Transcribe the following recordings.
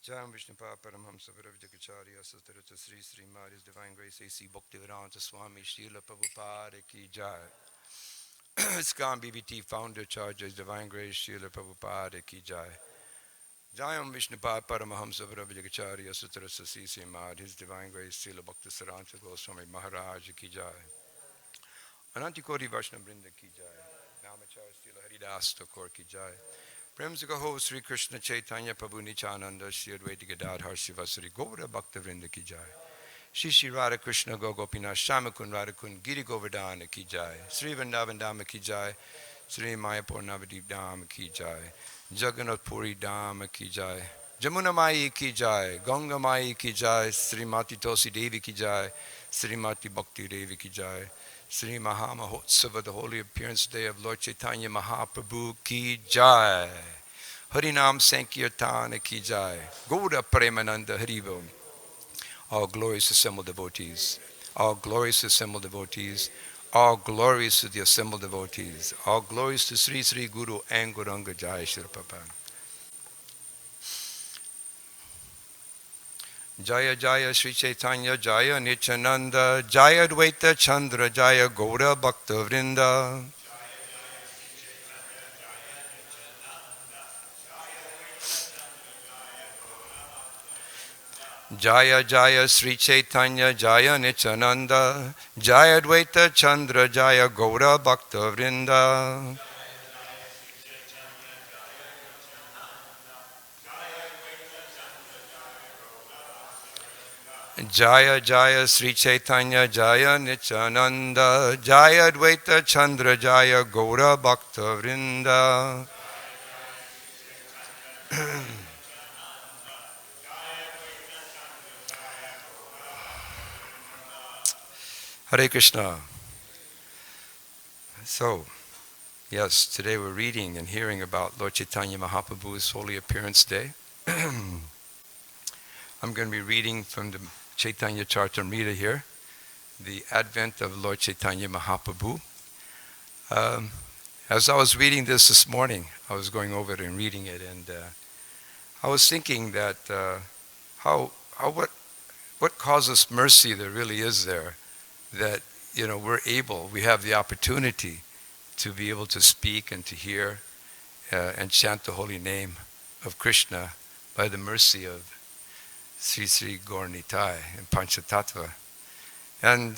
Jam Vishnupa Paramhamsa Viravjakacharya Satarata Sri Sri His Divine Grace A.C. Bhaktivedanta Swami Srila Prabhupada Ki Jai. ISKCON BBT Founder Charge His Divine Grace Srila Prabhupada Ki Jai. Jayam Vishnupa Paramahamsa Viravjakacharya Satarata Sri Sri His Divine Grace Srila Bhaktivedanta Goswami Maharaj Ki Jai. Anantikoti Vaishnava Brinda Ki Jai. Namachar Srila Haridas Thakur Ki Jai. Prem se kaho Sri Krishna Chaitanya Prabhu Nityananda Shri Advaita Gadadhar Shivasari Gaura Bhakta Vrinda Ki Jai. Shri Shri Radha Krishna Gopinath Shamakun Radhakun Giri Govardhana Ki Jai. Sri Vrindavan Dhamma Ki Jai. Sri Mayapur Navadip Dham Ki Jai. Jagannath Puri Dham Ki Jai. Jamuna Mai Ki Jai. Ganga Mai Ki Jai. Sri Mati Tosi Devi Ki Jai. Sri Mati Bhakti Devi Ki Jai. Sri Mahamahotsava, the Holy Appearance Day of Lord Chaitanya Mahaprabhu Ki Jai. Harinam Sankirtana Ki Jai. Gaura Premananda Haribo. All glorious assembled devotees. All glorious assembled devotees. All glories to the assembled devotees. All glories to Sri Sri Guru and Gauranga Jai Shri Prabhupada. Jaya Jaya Sri Chaitanya Jaya Nityananda Jaya Dvaita Chandra Jaya Gaura Bhakta Vrinda. Jaya Jaya Sri Chaitanya Jaya Nityananda Jaya Dvaita Chandra Jaya Gaura Bhakta Vrinda. Jaya Jaya Sri Chaitanya Jaya Nityananda Jaya Dvaita Chandra Jaya Gaura Bhakta Vrinda. Hare Krishna. So, yes, today we're reading and hearing about Lord Chaitanya Mahaprabhu's Holy Appearance Day. I'm going to be reading from the Chaitanya Charitamrita here, the advent of Lord Chaitanya Mahaprabhu. As I was reading this morning, I was going over it and reading it, and I was thinking that what causes mercy there really is there, that we have the opportunity to be able to speak and to hear and chant the holy name of Krishna by the mercy of Sri Sri Gaur Nitai and Panchatattva. And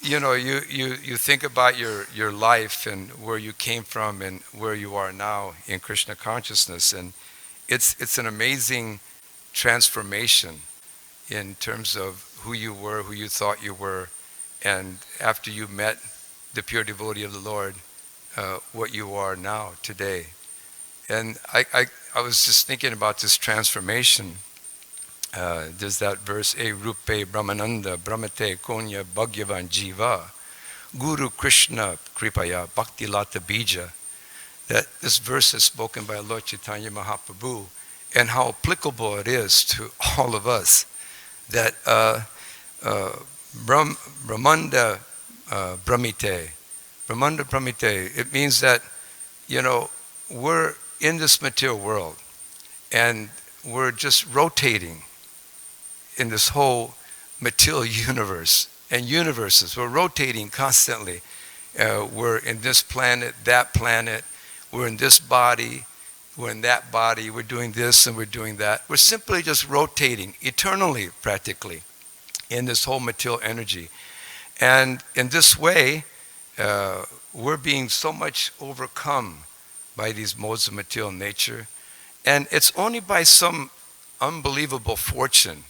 you think about your life and where you came from and where you are now in Krishna consciousness, and it's an amazing transformation in terms of who you were, who you thought you were, and after you met the pure devotee of the Lord, what you are now today. And I was just thinking about this transformation. There's that verse, E Rupe Brahmananda Brahmate Konya Bhagyavan Jiva Guru Krishna Kripaya Bhakti Lata Bija. That this verse is spoken by Lord Chaitanya Mahaprabhu, and how applicable it is to all of us. That Brahmanda Brahmite, Brahmanda Brahmite, it means that, we're in this material world and we're just rotating in this whole material universe and universes. We're rotating constantly. We're in this planet, that planet. We're in this body. We're in that body. We're doing this and we're doing that. We're simply just rotating eternally, practically, in this whole material energy. And in this way, we're being so much overcome by these modes of material nature. And it's only by some unbelievable fortune.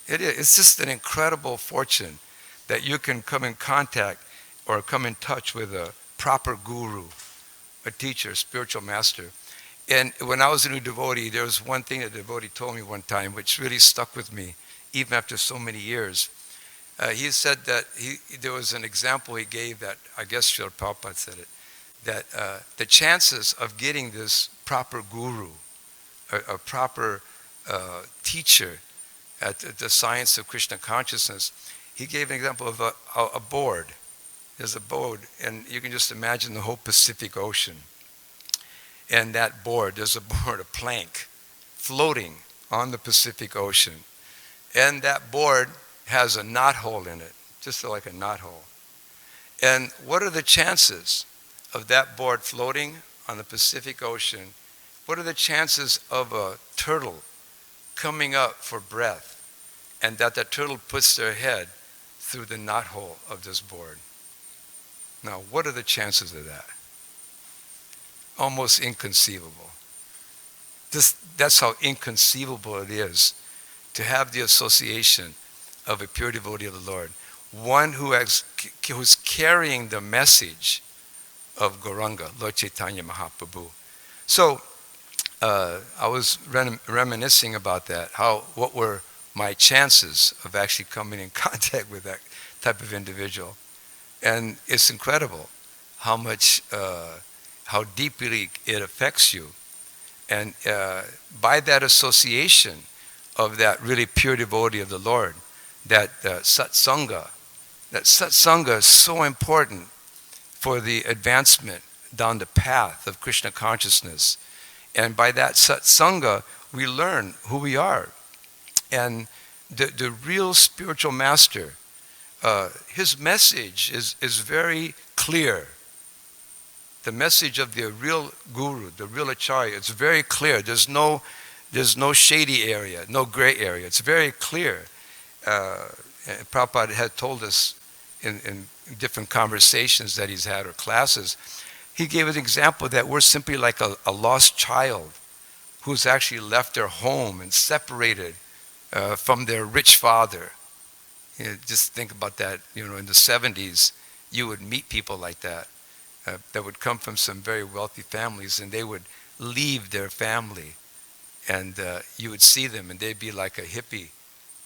It's just an incredible fortune that you can come in contact or come in touch with a proper guru, a teacher, a spiritual master. And when I was a new devotee, there was one thing that the devotee told me one time, which really stuck with me, even after so many years. He said that there was an example he gave that, I guess Srila Prabhupada said it, that the chances of getting this proper guru, a proper teacher at the science of Krishna consciousness, he gave an example of a board. There's a board, and you can just imagine the whole Pacific Ocean. And that board, there's a board, a plank, floating on the Pacific Ocean. And that board has a knothole in it, just like a knothole. And what are the chances of that board floating on the Pacific Ocean? What are the chances of a turtle coming up for breath and that the turtle puts their head through the knothole of this board? Now, what are the chances of that? Almost inconceivable. That's how inconceivable it is to have the association of a pure devotee of the Lord, one who's carrying the message of Gauranga, Lord Chaitanya Mahaprabhu. So I was reminiscing about that, what were my chances of actually coming in contact with that type of individual. And it's incredible how deeply it affects you. And by that association of that really pure devotee of the Lord, that satsanga is so important for the advancement down the path of Krishna consciousness. And by that satsanga, we learn who we are. And the real spiritual master, his message is very clear. The message of the real guru, the real acharya, it's very clear. There's no shady area, no gray area. It's very clear. Prabhupada had told us in different conversations that he's had or classes, he gave an example that we're simply like a lost child who's actually left their home and separated from their rich father. Just think about that. In the 70s, you would meet people like that would come from some very wealthy families, and they would leave their family, and you would see them, and they'd be like a hippie.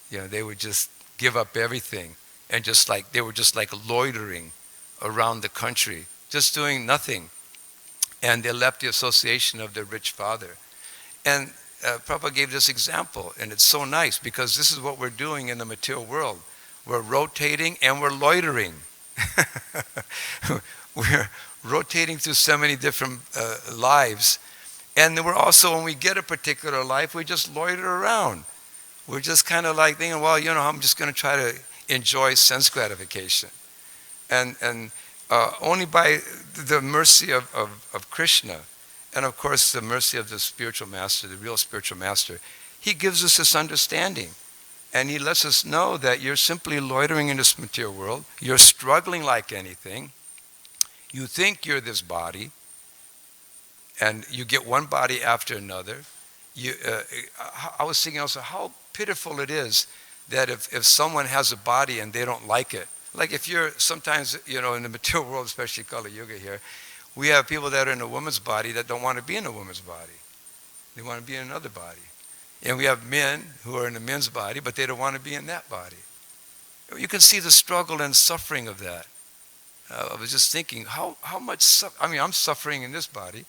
They would just give up everything, and they were just like loitering around the country, just doing nothing. And they left the association of their rich father. And Prabhupada gave this example, and it's so nice because this is what we're doing in the material world. We're rotating and we're loitering. We're rotating through so many different lives. And then we're also, when we get a particular life, we just loiter around. We're just kind of like thinking, well, I'm just going to try to enjoy sense gratification. And only by the mercy of Krishna, and of course the mercy of the spiritual master, the real spiritual master, he gives us this understanding. And he lets us know that you're simply loitering in this material world. You're struggling like anything. You think you're this body, and you get one body after another. I was thinking also how pitiful it is that if someone has a body and they don't like it, like if you're sometimes, in the material world, especially Kali Yuga here, we have people that are in a woman's body that don't want to be in a woman's body. They want to be in another body. And we have men who are in a men's body, but they don't want to be in that body. You can see the struggle and suffering of that. I was just thinking, how much, I'm suffering in this body.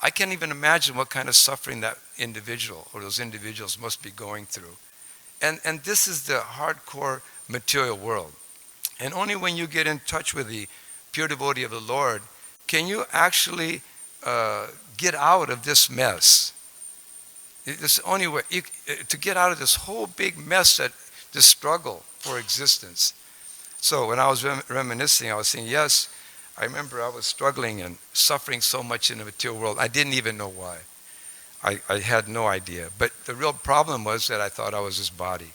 I can't even imagine what kind of suffering that individual or those individuals must be going through. And this is the hardcore material world. And only when you get in touch with the pure devotee of the Lord can you actually get out of this mess. It's the only way to get out of this whole big mess, this struggle for existence. So when I was reminiscing, I was saying, yes, I remember I was struggling and suffering so much in the material world. I didn't even know why. I had no idea. But the real problem was that I thought I was this body.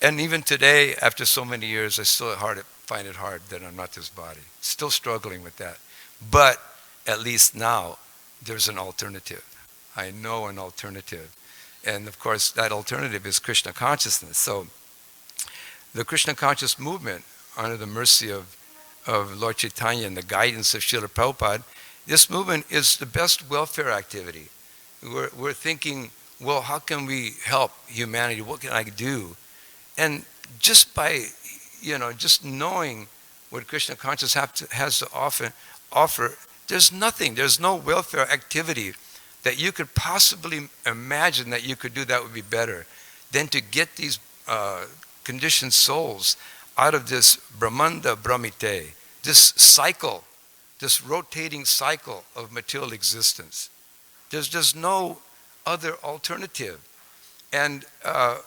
And even today, after so many years, I still find it hard that I'm not this body. Still struggling with that. But at least now, there's an alternative. I know an alternative. And of course, that alternative is Krishna consciousness. So the Krishna conscious movement, under the mercy of Lord Chaitanya and the guidance of Srila Prabhupada, this movement is the best welfare activity. We're thinking, well, how can we help humanity? What can I do? And just by, just knowing what Krishna consciousness has to offer, there's nothing. There's no welfare activity that you could possibly imagine that you could do that would be better than to get these conditioned souls out of this Brahmanda Brahmite, this cycle, this rotating cycle of material existence. There's just no other alternative. And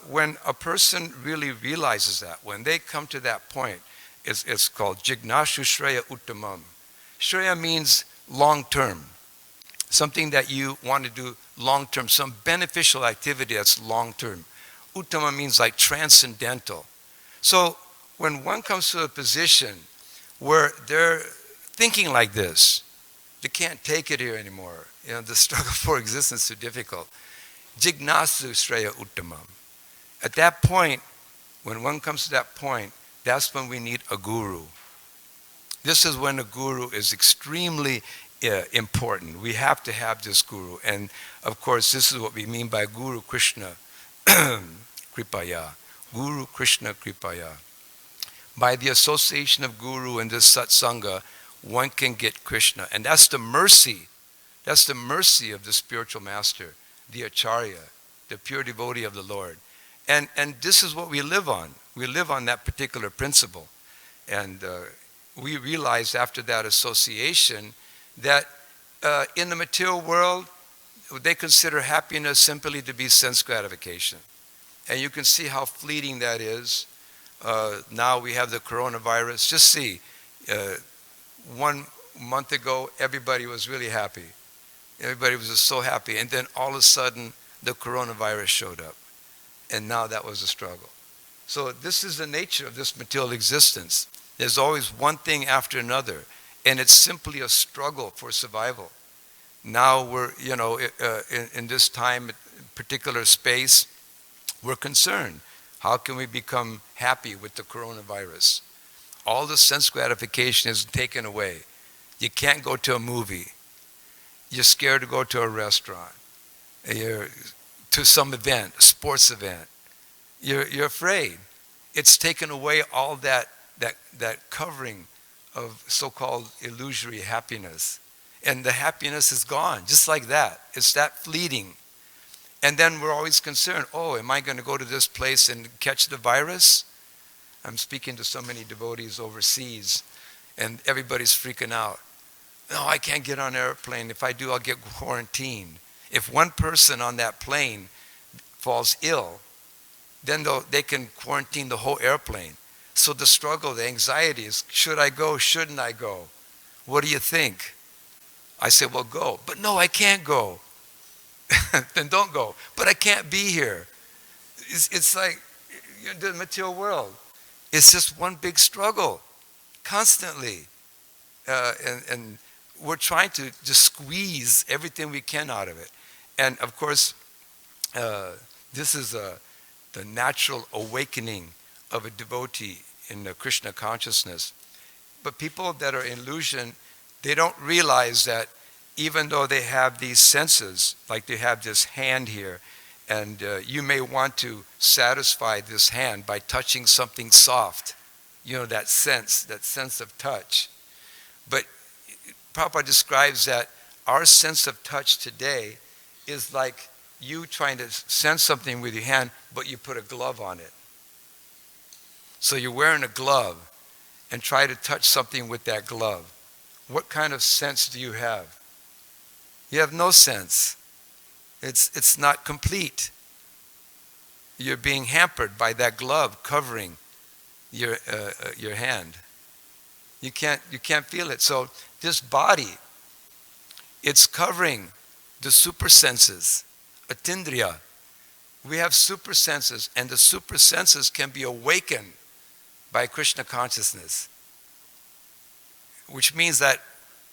when a person really realizes that, when they come to that point, it's called Jignashu Shreya Uttamam. Shreya means long term, something that you want to do long term, some beneficial activity that's long term. Uttama means like transcendental. So when one comes to a position where they're thinking like this, they can't take it here anymore. The struggle for existence is too difficult. Jignasu Shreya Uttamam. At that point, when one comes to that point, that's when we need a guru. This is when a guru is extremely important. We have to have this guru. And of course, this is what we mean by Guru Krishna Kripaya. Guru Krishna Kripaya. By the association of guru in this satsanga, one can get Krishna. And that's the mercy. That's the mercy of the spiritual master, the Acharya, the pure devotee of the Lord. And this is what we live on. We live on that particular principle. And we realized after that association that in the material world, they consider happiness simply to be sense gratification. And you can see how fleeting that is. Now we have the coronavirus. Just see, 1 month ago, everybody was really happy. Everybody was just so happy. And then all of a sudden, the coronavirus showed up. And now that was a struggle. So this is the nature of this material existence. There's always one thing after another. And it's simply a struggle for survival. Now we're, in this time, particular space, we're concerned. How can we become happy with the coronavirus? All the sense gratification is taken away. You can't go to a movie. You're scared to go to a restaurant. You're to some event, a sports event. You're afraid. It's taken away all that covering of so-called illusory happiness. And the happiness is gone, just like that. It's that fleeting. And then we're always concerned, am I going to go to this place and catch the virus? I'm speaking to so many devotees overseas, and everybody's freaking out. No, I can't get on an airplane. If I do, I'll get quarantined. If one person on that plane falls ill, then they can quarantine the whole airplane. So the struggle, the anxiety is, should I go, shouldn't I go? What do you think? I say, well, go. But no, I can't go. Then don't go. But I can't be here. It's like the material world. It's just one big struggle, constantly. And we're trying to just squeeze everything we can out of it. And of course, this is the natural awakening of a devotee in the Krishna consciousness. But people that are in illusion, they don't realize that even though they have these senses, like they have this hand here, and you may want to satisfy this hand by touching something soft, that sense of touch. But Prabhupada describes that our sense of touch today is like you trying to sense something with your hand, but you put a glove on it. So you're wearing a glove and try to touch something with that glove. What kind of sense do you have? You have no sense. It's not complete. You're being hampered by that glove covering your hand. You can't feel it. So this body, it's covering the super senses, atindriya. We have super senses, and the super senses can be awakened by Krishna consciousness. Which means that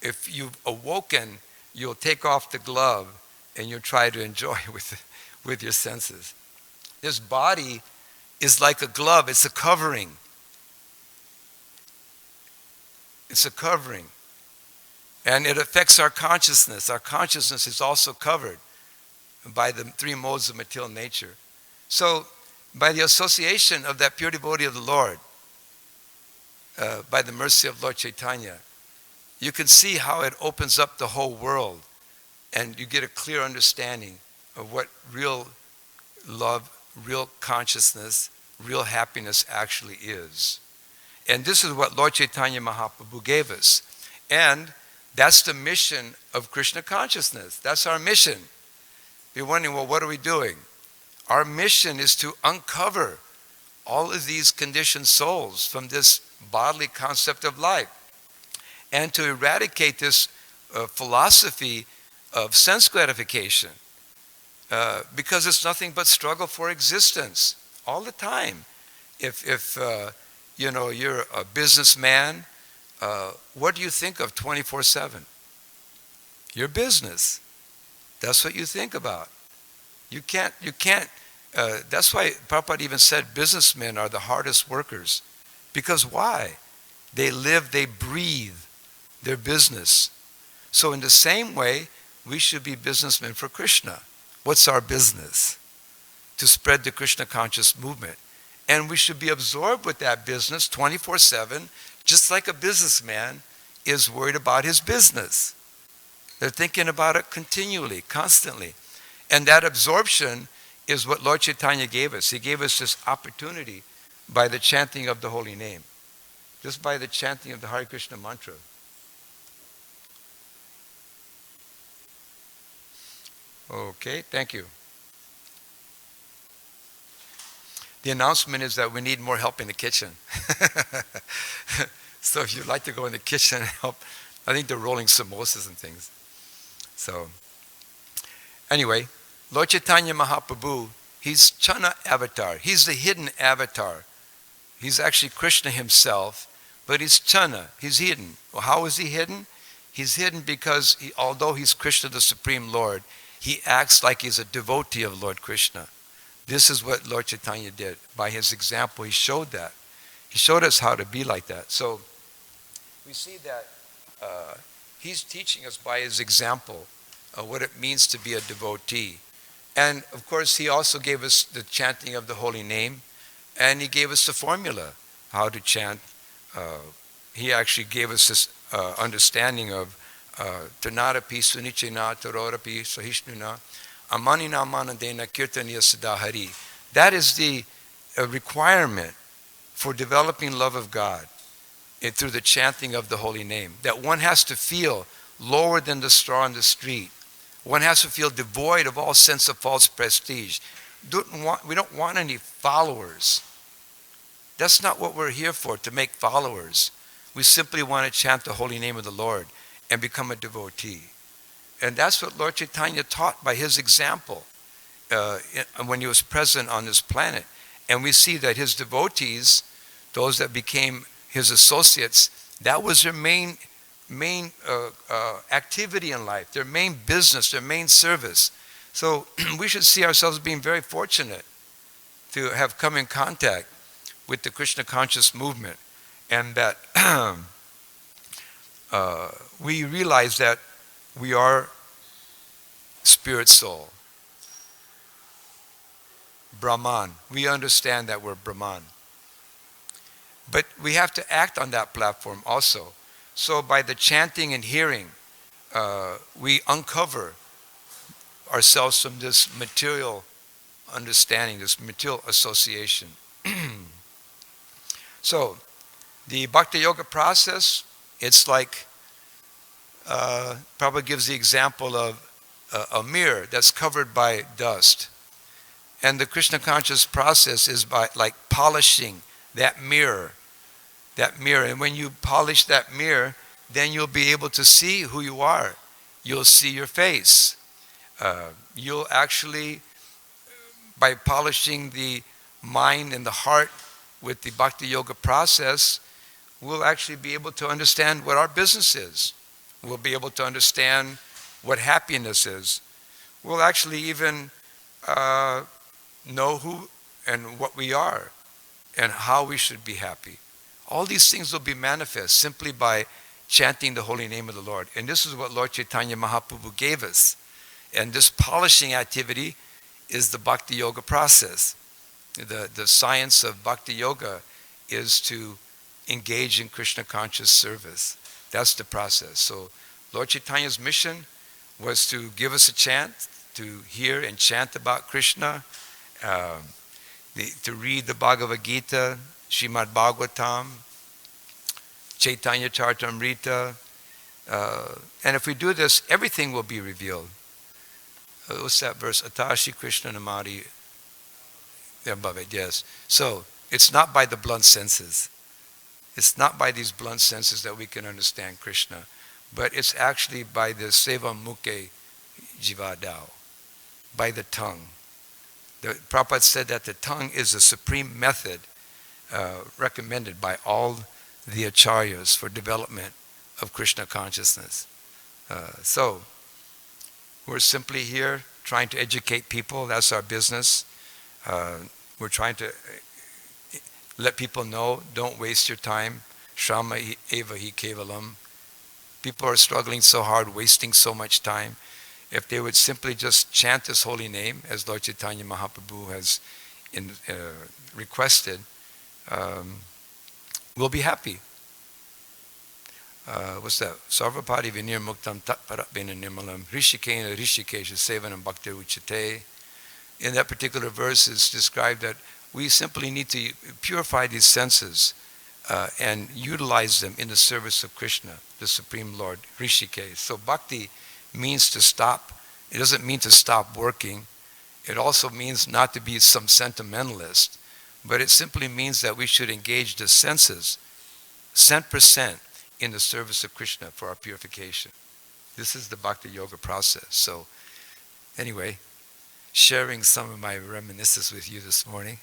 if you've awoken, you'll take off the glove and you'll try to enjoy with your senses. This body is like a glove. It's a covering. It's a covering. And it affects our consciousness. Our consciousness is also covered by the three modes of material nature. So, by the association of that pure devotee of the Lord, by the mercy of Lord Chaitanya, you can see how it opens up the whole world, and you get a clear understanding of what real love, real consciousness, real happiness actually is. And this is what Lord Chaitanya Mahaprabhu gave us. And That's the mission of Krishna consciousness. That's our mission. You're wondering, well, what are we doing? Our mission is to uncover all of these conditioned souls from this bodily concept of life and to eradicate this philosophy of sense gratification because it's nothing but struggle for existence all the time. If you're a businessman, what do you think of 24/7? Your business. That's what you think about. You can't. That's why Prabhupada even said businessmen are the hardest workers. Because why? They live, they breathe their business. So in the same way, we should be businessmen for Krishna. What's our business? To spread the Krishna conscious movement. And we should be absorbed with that business 24/7, just like a businessman is worried about his business. They're thinking about it continually, constantly. And that absorption is what Lord Chaitanya gave us. He gave us this opportunity by the chanting of the holy name. Just by the chanting of the Hare Krishna mantra. Okay, thank you. The announcement is that we need more help in the kitchen. So if you'd like to go in the kitchen and help, I think they're rolling samosas and things. So, anyway, Lord Chaitanya Mahaprabhu, he's Chana avatar. He's the hidden avatar. He's actually Krishna himself, but he's Chana. He's hidden. Well, how is he hidden? He's hidden because although he's Krishna, the Supreme Lord, he acts like he's a devotee of Lord Krishna. This is what Lord Chaitanya did. By his example, he showed that. He showed us how to be like that. So we see that he's teaching us by his example what it means to be a devotee. And of course, he also gave us the chanting of the holy name, and he gave us the formula how to chant. He actually gave us this understanding of Tanarapi Sunichena Tarorapi Sahishnuna Amanina Manandena Kirtaniya Sadahari. That is the requirement for developing love of God through the chanting of the holy name. That one has to feel lower than the straw on the street. One has to feel devoid of all sense of false prestige. We don't want any followers. That's not what we're here for, to make followers. We simply want to chant the holy name of the Lord and become a devotee. And that's what Lord Chaitanya taught by his example when he was present on this planet. And we see that his devotees, those that became his associates, that was their main activity in life, their main business, their main service. So we should see ourselves being very fortunate to have come in contact with the Krishna conscious movement, and that we realize that we are spirit soul, Brahman. We understand that we're Brahman. But we have to act on that platform also. So by the chanting and hearing, we uncover ourselves from this material understanding, this material association. So the Bhakti Yoga process, it's like, Prabhupada gives the example of a mirror that's covered by dust. And the Krishna conscious process is by like polishing that mirror. And when you polish that mirror, then you'll be able to see who you are. You'll see your face. You'll actually, by polishing the mind and the heart with the Bhakti Yoga process, we'll actually be able to understand what our business is. We'll be able to understand what happiness is. We'll actually even know who and what we are and how we should be happy. All these things will be manifest simply by chanting the holy name of the Lord. And this is what Lord Chaitanya Mahaprabhu gave us. And this polishing activity is the Bhakti Yoga process. The science of Bhakti Yoga is to engage in Krishna conscious service. That's the process. So Lord Chaitanya's mission was to give us a chant, to hear and chant about Krishna, to read the Bhagavad Gita, Srimad Bhagavatam, Chaitanya Charitamrita, And if we do this, everything will be revealed. What's that verse? Atashi Krishna Namadi. Above it, yes. So it's not by the blunt senses. It's not by these blunt senses that we can understand Krishna, but it's actually by the Seva Mukhe Jivadao, by the tongue. The Prabhupada said that the tongue is the supreme method recommended by all the acharyas for development of Krishna consciousness. So we're simply here trying to educate people. That's our business. We're trying to let people know, don't waste your time. Shrama eva hi kevalam. People are struggling so hard, wasting so much time. If they would simply just chant this holy name, as Lord Chaitanya Mahaprabhu has requested, we'll be happy. What's that? Sarvapadi vinir muktam tatparabhena nirmalam rishikena rishikesha sevanam bhaktir uchate. In that particular verse, it's described that we simply need to purify these senses and utilize them in the service of Krishna, the Supreme Lord, Rishikesh. So bhakti means to stop. It doesn't mean to stop working. It also means not to be some sentimentalist, but it simply means that we should engage the senses 100% in the service of Krishna for our purification. This is the bhakti yoga process. So anyway, sharing some of my reminiscences with you this morning.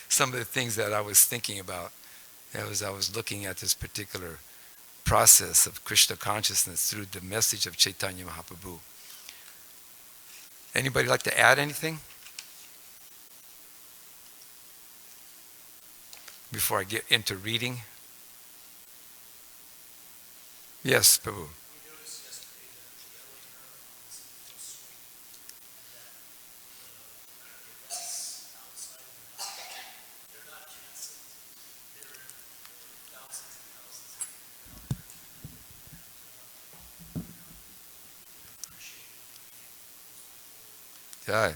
Some of the things that I was thinking about as I was looking at this particular process of Krishna consciousness through the message of Chaitanya Mahaprabhu. Anybody like to add anything? Before I get into reading? Yes, Prabhu. Jai.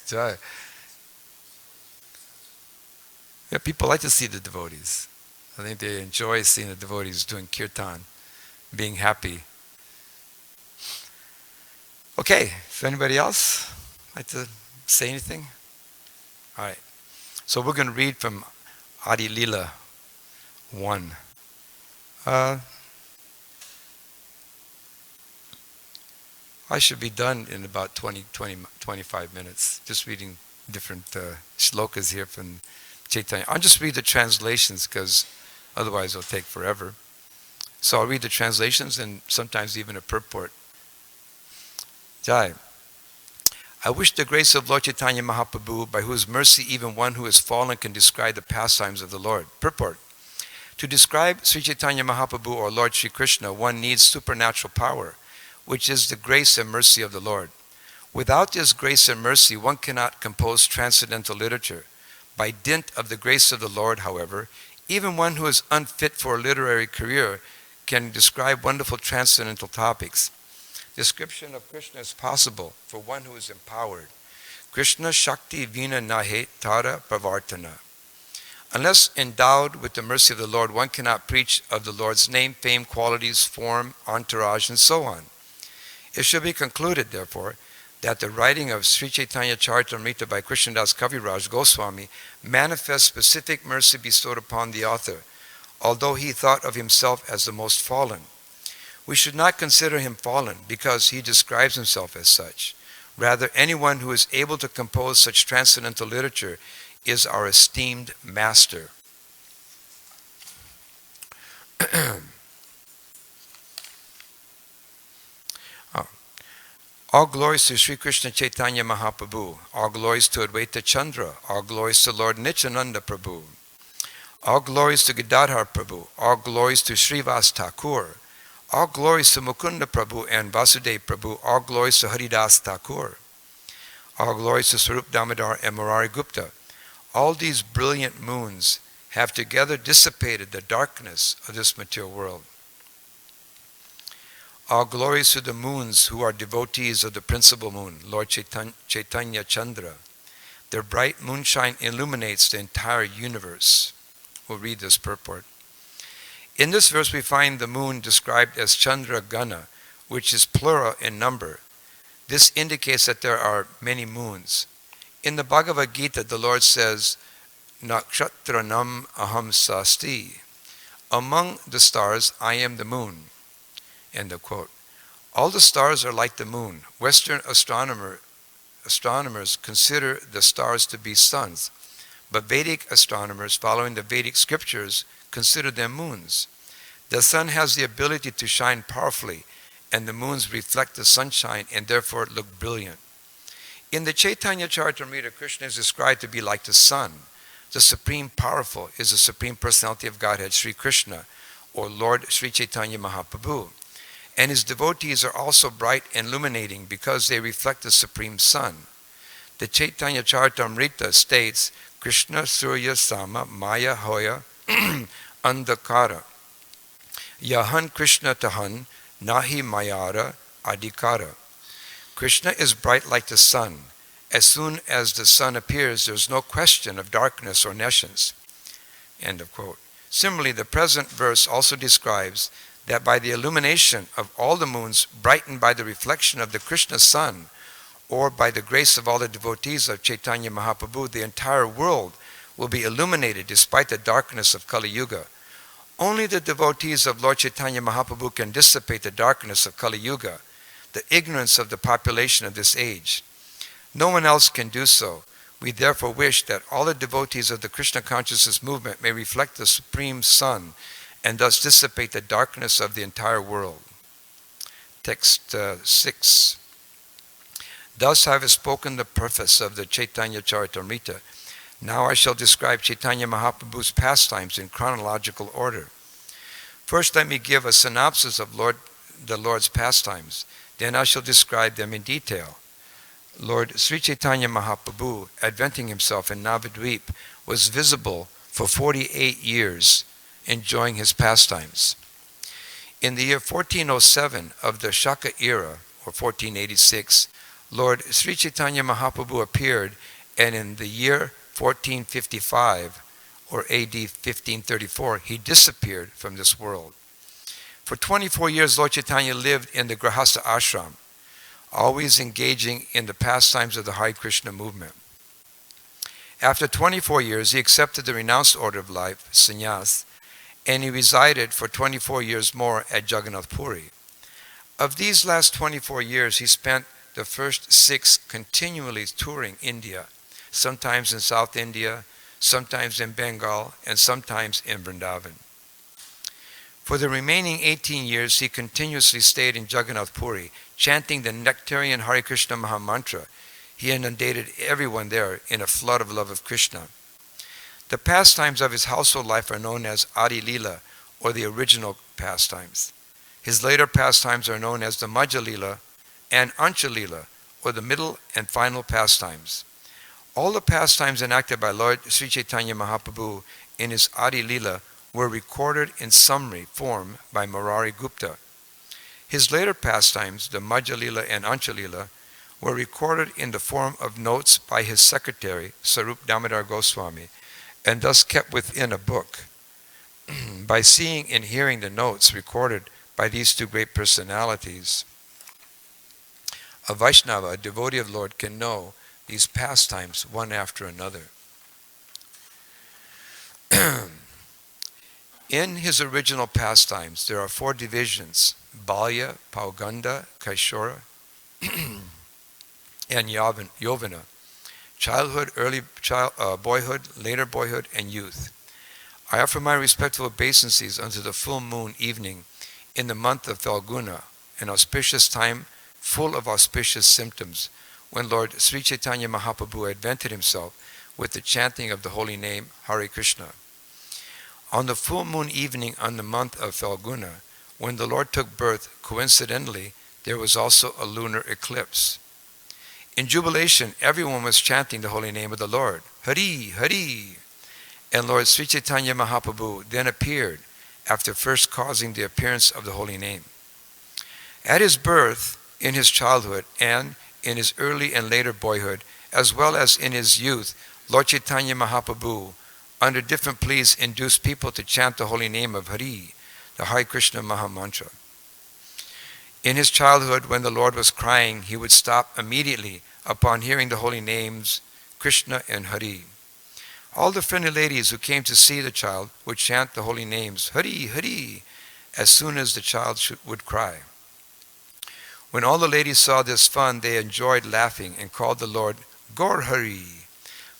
Jai. Yeah, people like to see the devotees. I think they enjoy seeing the devotees doing kirtan, being happy. Okay, so anybody else like to say anything? All right. So we're going to read from Adi Lila 1. I should be done in about 25 minutes, just reading different shlokas here from Chaitanya. I'll just read the translations because otherwise it'll take forever. So I'll read the translations and sometimes even a purport. Jai. I wish the grace of Lord Chaitanya Mahaprabhu, by whose mercy even one who has fallen can describe the pastimes of the Lord. Purport. To describe Sri Chaitanya Mahaprabhu or Lord Sri Krishna, one needs supernatural power, which is the grace and mercy of the Lord. Without this grace and mercy, one cannot compose transcendental literature. By dint of the grace of the Lord, however, even one who is unfit for a literary career can describe wonderful transcendental topics. Description of Krishna is possible for one who is empowered. Krishna Shakti Vina Nahe Tara Pravartana. Unless endowed with the mercy of the Lord, one cannot preach of the Lord's name, fame, qualities, form, entourage, and so on. It should be concluded, therefore, that the writing of Sri Chaitanya Charitamrita by Krishnadas Kaviraj Goswami manifests specific mercy bestowed upon the author, although he thought of himself as the most fallen. We should not consider him fallen because he describes himself as such. Rather, anyone who is able to compose such transcendental literature is our esteemed master. All glories to Sri Krishna Chaitanya Mahaprabhu. All glories to Advaita Chandra. All glories to Lord Nityananda Prabhu. All glories to Gadadhar Prabhu. All glories to Srivas Thakur. All glories to Mukunda Prabhu and Vasudev Prabhu. All glories to Haridas Thakur. All glories to Sarup Damodar and Murari Gupta. All these brilliant moons have together dissipated the darkness of this material world. All glories to the moons who are devotees of the principal moon, Lord Chaitanya Chandra. Their bright moonshine illuminates the entire universe. We'll read this purport. In this verse we find the moon described as Chandra Gana, which is plural in number. This indicates that there are many moons. In the Bhagavad Gita, the Lord says, Nakshatranam aham sasti. Among the stars, I am the moon. End of quote. All the stars are like the moon. Western astronomers consider the stars to be suns, but Vedic astronomers, following the Vedic scriptures, consider them moons. The sun has the ability to shine powerfully, and the moons reflect the sunshine and therefore look brilliant. In the Chaitanya Charitamrita, Krishna is described to be like the sun. The Supreme Powerful is the Supreme Personality of Godhead, Sri Krishna, or Lord Sri Chaitanya Mahaprabhu. And his devotees are also bright and illuminating because they reflect the Supreme Sun. The Chaitanya Charitamrita states, Krishna Surya Sama Maya Hoya Andhakara. Yahan Krishna Tahan Nahi Mayara Adhikara. Krishna is bright like the sun. As soon as the sun appears, there is no question of darkness or nescience. End of quote. Similarly, the present verse also describes that by the illumination of all the moons brightened by the reflection of the Krishna sun, or by the grace of all the devotees of Chaitanya Mahaprabhu, the entire world will be illuminated despite the darkness of Kali Yuga. Only the devotees of Lord Chaitanya Mahaprabhu can dissipate the darkness of Kali Yuga, the ignorance of the population of this age. No one else can do so. We therefore wish that all the devotees of the Krishna consciousness movement may reflect the Supreme Sun and thus dissipate the darkness of the entire world. Text 6. Thus have I spoken the preface of the Chaitanya Charitamrita. Now I shall describe Chaitanya Mahaprabhu's pastimes in chronological order. First let me give a synopsis of the Lord's pastimes. Then I shall describe them in detail. Lord Sri Chaitanya Mahaprabhu, adventing himself in Navadvip, was visible for 48 years, enjoying his pastimes. In the year 1407 of the Shaka era, or 1486, Lord Sri Chaitanya Mahaprabhu appeared, and in the year 1455, or AD 1534, he disappeared from this world. For 24 years, Lord Chaitanya lived in the Grahastha ashram, always engaging in the pastimes of the Hare Krishna movement. After 24 years, he accepted the renounced order of life, sannyas, and he resided for 24 years more at Jagannath Puri. Of these last 24 years, he spent the first 6 continually touring India, sometimes in South India, sometimes in Bengal, and sometimes in Vrindavan. For the remaining 18 years, he continuously stayed in Jagannath Puri, chanting the nectarian Hare Krishna Mahamantra. He inundated everyone there in a flood of love of Krishna. The pastimes of his household life are known as Adi Lila, or the original pastimes. His later pastimes are known as the Madhya Lila and Ancha Lila, or the middle and final pastimes. All the pastimes enacted by Lord Sri Chaitanya Mahaprabhu in his Adi Lila were recorded in summary form by Murari Gupta. His later pastimes, the Madhya Lila and Ancha Lila, were recorded in the form of notes by his secretary, Sarup Damodar Goswami, and thus kept within a book. By seeing and hearing the notes recorded by these two great personalities, a Vaishnava, a devotee of Lord, can know these pastimes one after another. In his original pastimes, there are 4 divisions: Balya, Pauganda, Kaishora, and Yovana. Childhood, boyhood, later boyhood, and youth. I offer my respectful obeisances unto the full moon evening in the month of Falguna, an auspicious time full of auspicious symptoms, when Lord Sri Chaitanya Mahaprabhu advented himself with the chanting of the holy name Hare Krishna. On the full moon evening on the month of Falguna, when the Lord took birth, coincidentally, there was also a lunar eclipse. In jubilation, everyone was chanting the holy name of the Lord, Hari, Hari. And Lord Sri Chaitanya Mahaprabhu then appeared, after first causing the appearance of the holy name. At his birth, in his childhood, and in his early and later boyhood, as well as in his youth, Lord Chaitanya Mahaprabhu, under different pleas, induced people to chant the holy name of Hari, the Hare Krishna Mahamantra. In his childhood, when the Lord was crying, he would stop immediately upon hearing the holy names Krishna and Hari. All the friendly ladies who came to see the child would chant the holy names Hari, Hari, as soon as the child would cry. When all the ladies saw this fun, they enjoyed laughing and called the Lord Gaur Hari.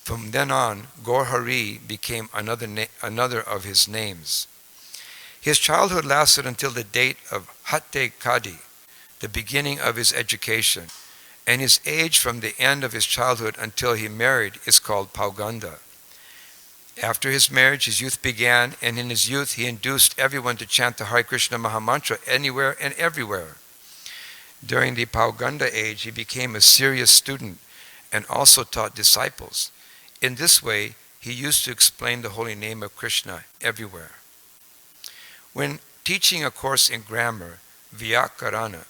From then on, Gaur Hari became another of his names. His childhood lasted until the date of Hatte Kadi, the beginning of his education, and his age from the end of his childhood until he married is called Pauganda. After his marriage, his youth began, and in his youth he induced everyone to chant the Hare Krishna Mahamantra anywhere and everywhere. During the Pauganda age, he became a serious student and also taught disciples. In this way, he used to explain the holy name of Krishna everywhere. When teaching a course in grammar, Vyakarana,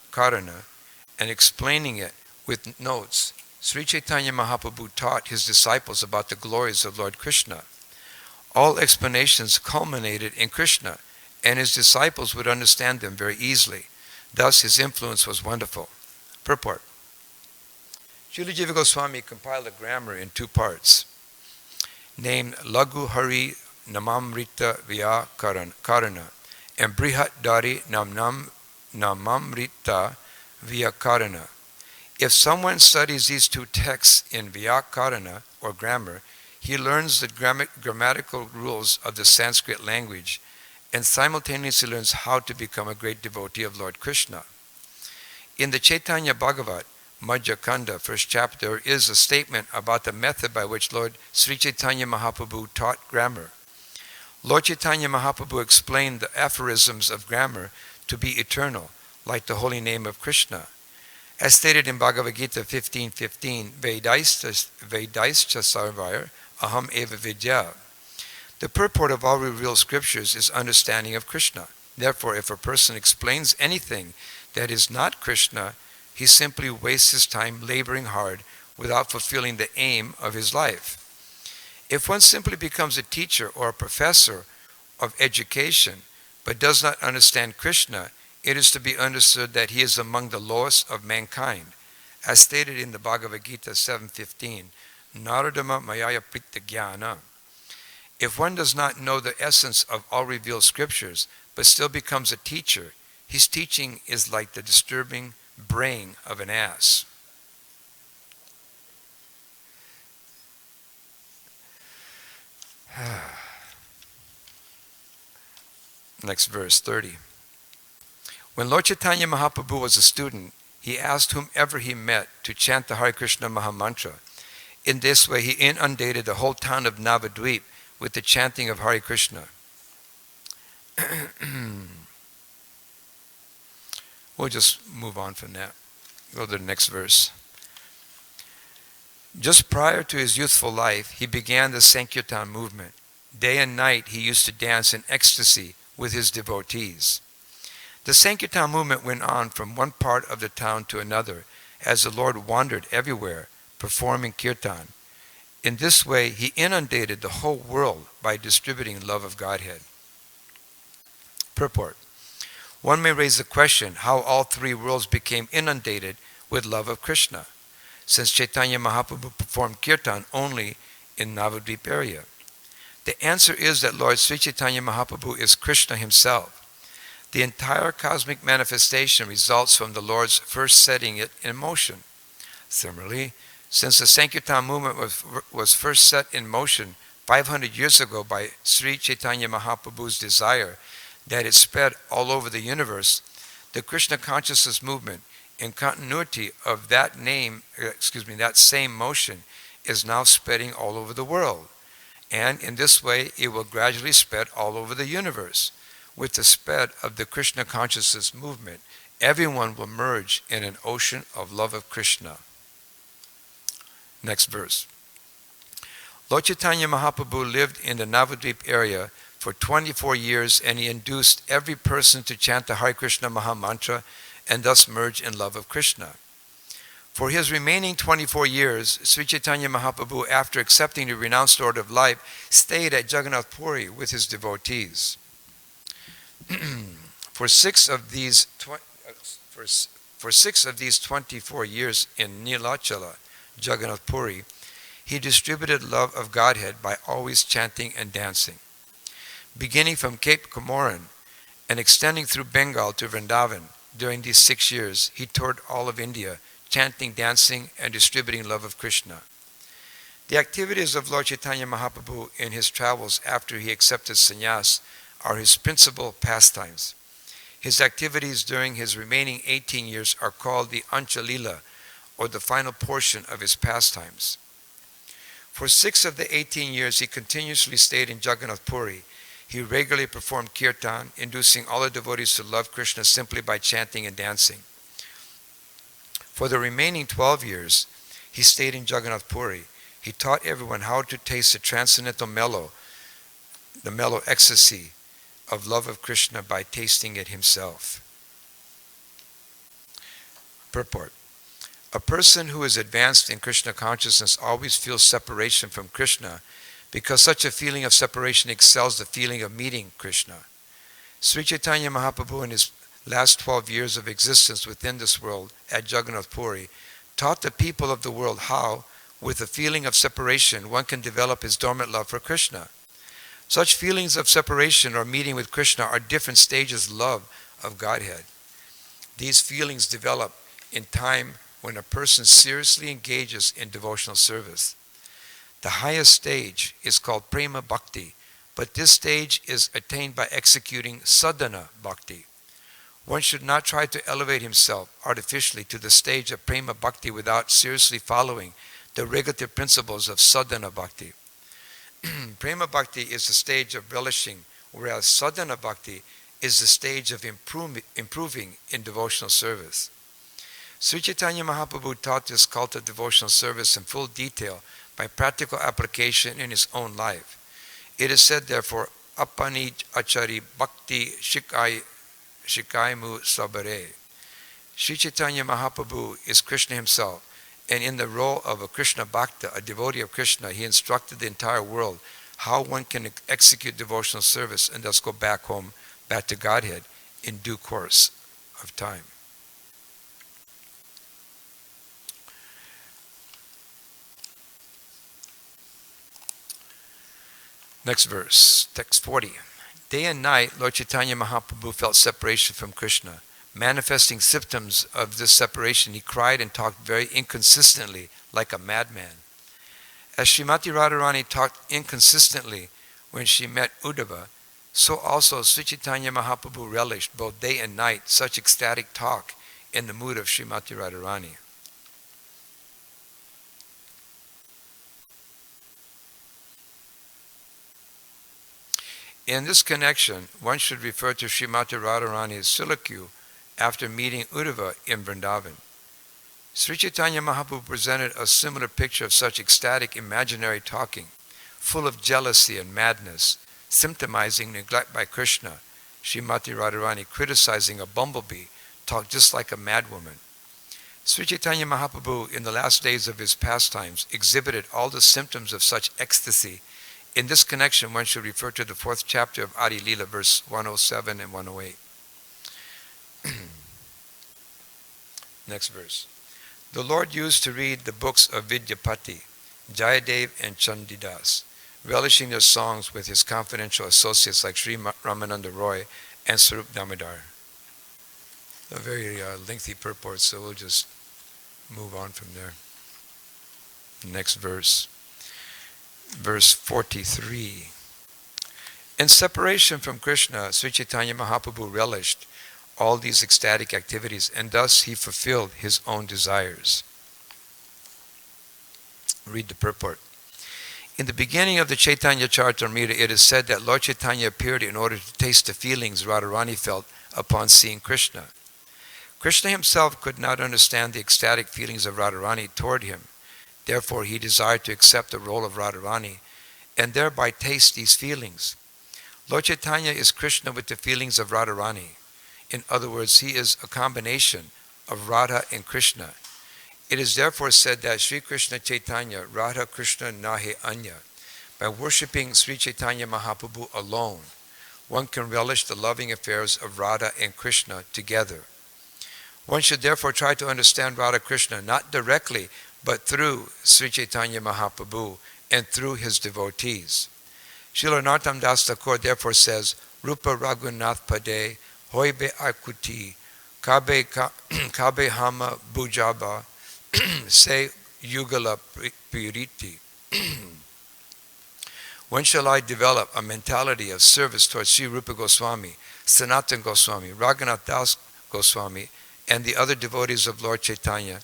and explaining it with notes, Sri Chaitanya Mahaprabhu taught his disciples about the glories of Lord Krishna. All explanations culminated in Krishna, and his disciples would understand them very easily. Thus, his influence was wonderful. Purport. Srila Jiva Goswami compiled a grammar in two parts, named Lagu Hari Namamrita Vyakarana and Brihat Dari Namamrita Vyakarana. If someone studies these two texts in Vyakarana, or grammar, he learns the grammatical rules of the Sanskrit language and simultaneously learns how to become a great devotee of Lord Krishna. In the Chaitanya Bhagavat, Madhya Kanda, first chapter, is a statement about the method by which Lord Sri Chaitanya Mahaprabhu taught grammar. Lord Chaitanya Mahaprabhu explained the aphorisms of grammar to be eternal, like the holy name of Krishna. As stated in Bhagavad Gita 15:15, Vedaischa sarvaya aham eva vidya. The purport of all revealed scriptures is understanding of Krishna. Therefore, if a person explains anything that is not Krishna, he simply wastes his time laboring hard without fulfilling the aim of his life. If one simply becomes a teacher or a professor of education but does not understand Krishna, it is to be understood that he is among the lowest of mankind. As stated in the Bhagavad Gita 7:15, Naradama Mayaya Prita Jnana. If one does not know the essence of all revealed scriptures, but still becomes a teacher, his teaching is like the disturbing braying of an ass. Next verse, 30. When Lord Chaitanya Mahaprabhu was a student, he asked whomever he met to chant the Hare Krishna Mahamantra. In this way, he inundated the whole town of Navadvip with the chanting of Hare Krishna. We'll just move on from that. Go to the next verse. Just prior to his youthful life, he began the Sankirtan movement. Day and night, he used to dance in ecstasy with his devotees. The Sankirtan movement went on from one part of the town to another, as the Lord wandered everywhere, performing kirtan. In this way, he inundated the whole world by distributing love of Godhead. Purport. One may raise the question how all three worlds became inundated with love of Krishna, since Chaitanya Mahaprabhu performed kirtan only in Navadvip area. The answer is that Lord Sri Chaitanya Mahaprabhu is Krishna himself. The entire cosmic manifestation results from the Lord's first setting it in motion. Similarly, since the Sankirtan movement was first set in motion 500 years ago by Sri Chaitanya Mahaprabhu's desire that it spread all over the universe, the Krishna consciousness movement, in continuity of that same motion, is now spreading all over the world. And in this way, it will gradually spread all over the universe. With the spread of the Krishna consciousness movement, everyone will merge in an ocean of love of Krishna. Next verse. Lord Chaitanya Mahaprabhu lived in the Navadvip area for 24 years, and he induced every person to chant the Hare Krishna Mahamantra and thus merge in love of Krishna. For his remaining 24 years, Sri Chaitanya Mahaprabhu, after accepting the renounced order of life, stayed at Jagannath Puri with his devotees. For six of these 24 years in Nilachala, Jagannath Puri, he distributed love of Godhead by always chanting and dancing. Beginning from Cape Comorin and extending through Bengal to Vrindavan, during these 6 years, he toured all of India, chanting, dancing, and distributing love of Krishna. The activities of Lord Chaitanya Mahaprabhu in his travels after he accepted sannyas are his principal pastimes. His activities during his remaining 18 years are called the Anchalila, or the final portion of his pastimes. For 6 of the 18 years he continuously stayed in Jagannath Puri. He regularly performed kirtan, inducing all the devotees to love Krishna simply by chanting and dancing. For the remaining 12 years, he stayed in Jagannath Puri. He taught everyone how to taste the transcendental mellow ecstasy of love of Krishna by tasting it himself. Purport. A person who is advanced in Krishna consciousness always feels separation from Krishna, because such a feeling of separation excels the feeling of meeting Krishna. Sri Chaitanya Mahaprabhu, in his last 12 years of existence within this world at Jagannath Puri, taught the people of the world how, with a feeling of separation, one can develop his dormant love for Krishna. Such feelings of separation or meeting with Krishna are different stages of love of Godhead. These feelings develop in time when a person seriously engages in devotional service. The highest stage is called Prema Bhakti, but this stage is attained by executing Sadhana Bhakti. One should not try to elevate himself artificially to the stage of Prema Bhakti without seriously following the regulative principles of Sadhana Bhakti. Prema Bhakti is the stage of relishing, whereas Sadhana Bhakti is the stage of improving in devotional service. Sri Chaitanya Mahaprabhu taught this cult of devotional service in full detail by practical application in his own life. It is said, therefore, Apani Achari Bhakti Shikaimu Sabare. Sri Chaitanya Mahaprabhu is Krishna himself, and in the role of a Krishna Bhakta, a devotee of Krishna, he instructed the entire world how one can execute devotional service and thus go back home, back to Godhead, in due course of time. Next verse, text 40. Day and night, Lord Chaitanya Mahaprabhu felt separation from Krishna. Manifesting symptoms of this separation, he cried and talked very inconsistently, like a madman. As Srimati Radharani talked inconsistently when she met Uddhava, so also Sri Chaitanya Mahaprabhu relished both day and night such ecstatic talk in the mood of Srimati Radharani. In this connection, one should refer to Srimati Radharani's soliloquy after meeting Uddhava in Vrindavan. Sri Chaitanya Mahaprabhu presented a similar picture of such ecstatic imaginary talking, full of jealousy and madness, symptomizing neglect by Krishna. Srimati Radharani, criticizing a bumblebee, talked just like a madwoman. Sri Chaitanya Mahaprabhu, in the last days of his pastimes, exhibited all the symptoms of such ecstasy. In this connection, one should refer to the 4th chapter of Adi Lila, verse 107 and 108. Next verse. The Lord used to read the books of Vidyapati, Jayadev and Chandidas, relishing their songs with his confidential associates like Sri Ramananda Roy and Sarup Damodar. A very lengthy purport, so we'll just move on from there. Next verse. Verse 43. In separation from Krishna, Sri Chaitanya Mahaprabhu relished all these ecstatic activities, and thus he fulfilled his own desires. Read the purport. In the beginning of the Chaitanya Charitamrita, it is said that Lord Chaitanya appeared in order to taste the feelings Radharani felt upon seeing Krishna. Krishna himself could not understand the ecstatic feelings of Radharani toward him. Therefore, he desired to accept the role of Radharani and thereby taste these feelings. Lord Chaitanya is Krishna with the feelings of Radharani. In other words, he is a combination of Radha and Krishna. It is therefore said that Sri Krishna Chaitanya, Radha Krishna Nahe Anya. By worshipping Sri Chaitanya Mahaprabhu alone, one can relish the loving affairs of Radha and Krishna together. One should therefore try to understand Radha Krishna not directly, but through Sri Chaitanya Mahaprabhu and through his devotees. Srila Narottam Das Thakur therefore says, Rupa Raghunath Pade, Hoibe Akuti, Kabe Hama Bujaba, Se Yugala Puriti. When shall I develop a mentality of service towards Sri Rupa Goswami, Sanatana Goswami, Raghunath Das Goswami, and the other devotees of Lord Chaitanya,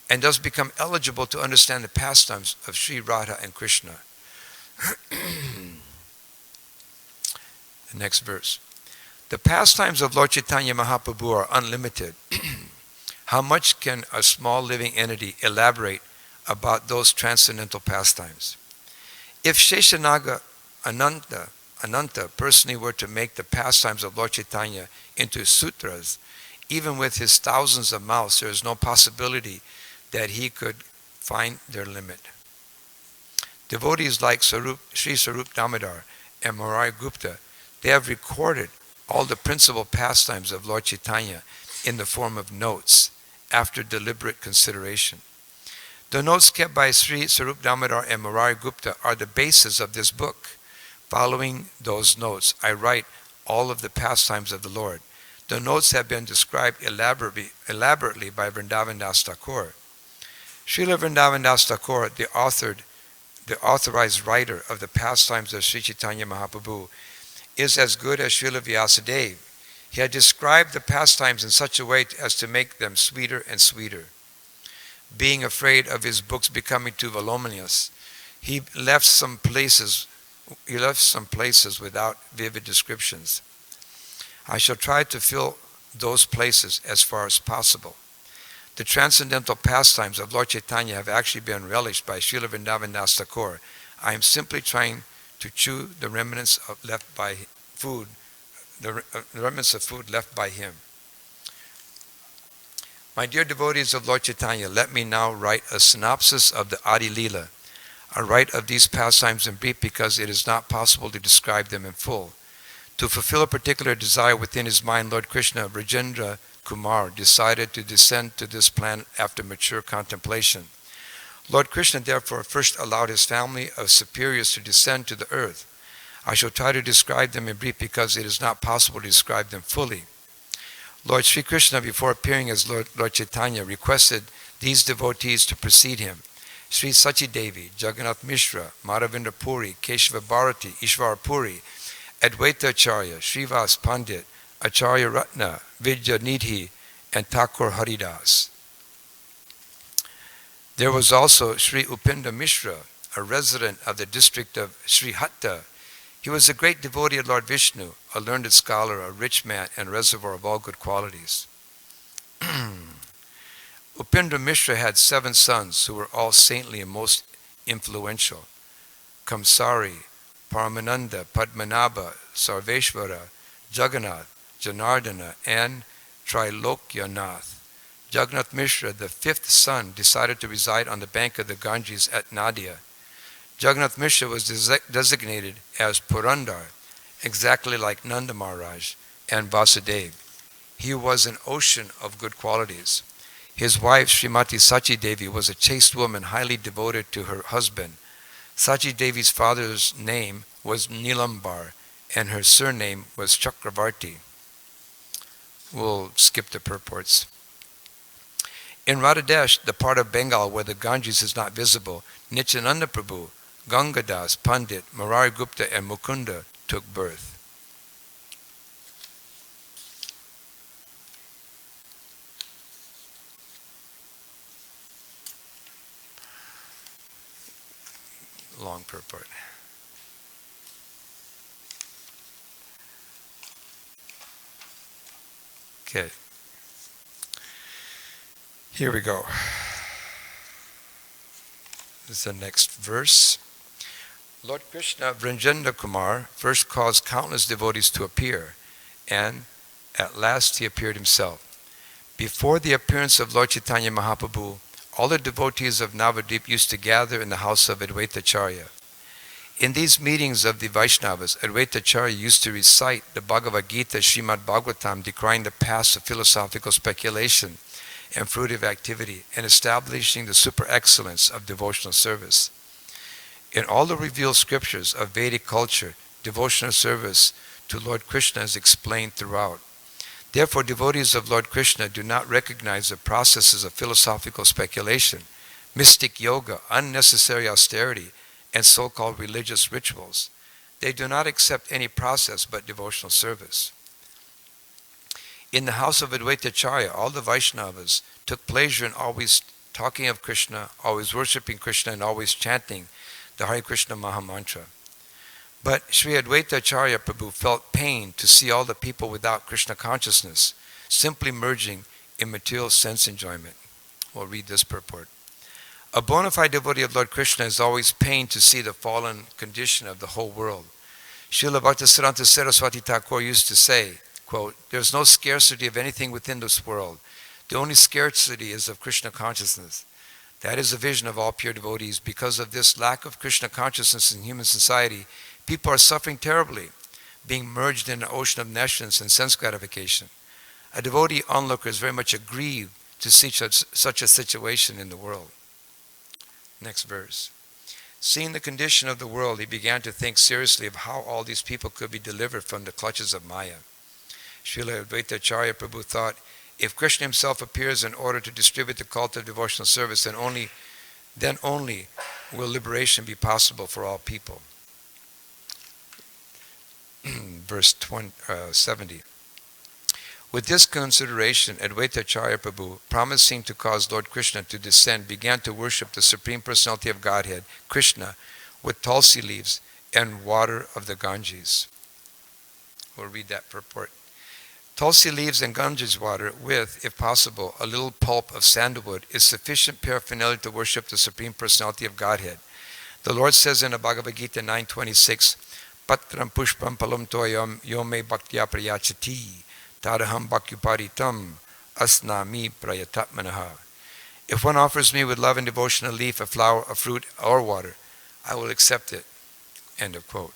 and thus become eligible to understand the pastimes of Sri Radha and Krishna? The next verse. The pastimes of Lord Chaitanya Mahaprabhu are unlimited. How much can a small living entity elaborate about those transcendental pastimes? If Sheshanaga Ananta personally were to make the pastimes of Lord Chaitanya into sutras, even with his thousands of mouths, there is no possibility that he could find their limit. Devotees like Sri Sarup Damodar and Murari Gupta, they have recorded all the principal pastimes of Lord Chaitanya in the form of notes after deliberate consideration. The notes kept by Sri Sarup Damodar and Murari Gupta are the basis of this book. Following those notes, I write all of the pastimes of the Lord. The notes have been described elaborately by Vrindavan Das Thakur. Srila Vrindavan Das Thakur, the authorized writer of the pastimes of Sri Chaitanya Mahaprabhu, is as good as Srila Vyasadeva. He had described the pastimes in such a way as to make them sweeter and sweeter. Being afraid of his books becoming too voluminous, he left some places without vivid descriptions. I shall try to fill those places as far as possible. The transcendental pastimes of Lord Chaitanya have actually been relished by Srila Vrindavan Das Thakur. I am simply trying to chew the remnants of food left by him. My dear devotees of Lord Chaitanya, let me now write a synopsis of the Adi Leela. I write of these pastimes in brief because it is not possible to describe them in full. To fulfill a particular desire within his mind, Lord Krishna, Rajendra Kumar, decided to descend to this planet after mature contemplation. Lord Krishna therefore first allowed his family of superiors to descend to the earth. I shall try to describe them in brief because it is not possible to describe them fully. Lord Sri Krishna, before appearing as Lord Chaitanya, requested these devotees to precede him. Sri Sachi Devi, Jagannath Mishra, Madhavendra Puri, Keshava Bharati, Ishwar Puri, Advaita Acharya, Srivas Pandit, Acharya Ratna, Vidya Nidhi, and Thakur Haridas. There was also Sri Upendra Mishra, a resident of the district of Sri Hatta. He was a great devotee of Lord Vishnu, a learned scholar, a rich man, and reservoir of all good qualities. Upendra Mishra had 7 sons who were all saintly and most influential. Kamsari, Paramananda, Padmanabha, Sarveshvara, Jagannath, Janardana, and Trilokyanath. Jagannath Mishra, the 5th son, decided to reside on the bank of the Ganges at Nadia. Jagannath Mishra was designated as Purandar, exactly like Nanda Maharaj and Vasudeva. He was an ocean of good qualities. His wife, Srimati Sachi Devi, was a chaste woman highly devoted to her husband. Sachi Devi's father's name was Nilambar, and her surname was Chakravarti. We'll skip the purports. In Radhadesh, the part of Bengal where the Ganges is not visible, Nityananda Prabhu, Gangadas, Pandit, Murari Gupta, and Mukunda took birth. Long purport. Okay. Here we go. This is the next verse. Lord Krishna, Vrinjendra Kumar, first caused countless devotees to appear, and At last he appeared himself. Before the appearance of Lord Chaitanya Mahaprabhu, all the devotees of Navadvip used to gather in the house of Advaitacharya. In these meetings of the Vaishnavas, Advaitacharya used to recite the Bhagavad Gita, Srimad Bhagavatam, decrying the past of philosophical speculation and fruitive activity, and establishing the super excellence of devotional service. In all the revealed scriptures of Vedic culture, devotional service to Lord Krishna is explained throughout. Therefore, devotees of Lord Krishna do not recognize the processes of philosophical speculation, mystic yoga, unnecessary austerity, and so-called religious rituals. They do not accept any process but devotional service. In the house of Advaitacharya, all the Vaishnavas took pleasure in always talking of Krishna, always worshipping Krishna, and always chanting the Hare Krishna Mahamantra. But Sri Advaitacharya Prabhu felt pain to see all the people without Krishna consciousness, simply merging in material sense enjoyment. We'll read this purport. A bona fide devotee of Lord Krishna is always pained to see the fallen condition of the whole world. Srila Bhaktisiddhanta Saraswati Thakur used to say, quote, "There's no scarcity of anything within this world. The only scarcity is of Krishna consciousness. That is the vision of all pure devotees. Because of this lack of Krishna consciousness in human society, people are suffering terribly, being merged in an ocean of nescience and sense gratification. A devotee onlooker is very much aggrieved to see such a situation in the world." Next verse. Seeing the condition of the world, he began to think seriously of how all these people could be delivered from the clutches of Maya. Srila Advaitacharya Prabhu thought, if Krishna himself appears in order to distribute the cult of devotional service, then only will liberation be possible for all people. Verse 70. With this consideration, Advaitacharya Prabhu, promising to cause Lord Krishna to descend, began to worship the Supreme Personality of Godhead, Krishna, with tulsi leaves and water of the Ganges. We'll read that purport. Tulsi leaves and Ganges water with, if possible, a little pulp of sandalwood is sufficient paraphernalia to worship the Supreme Personality of Godhead. The Lord says in the Bhagavad Gita 9:26, "Patram pushpam palam toyam yome bhaktya prayachati tadaham bhakyuparitam asnami prayatatmanaha." If one offers me with love and devotion a leaf, a flower, a fruit, or water, I will accept it. End of quote.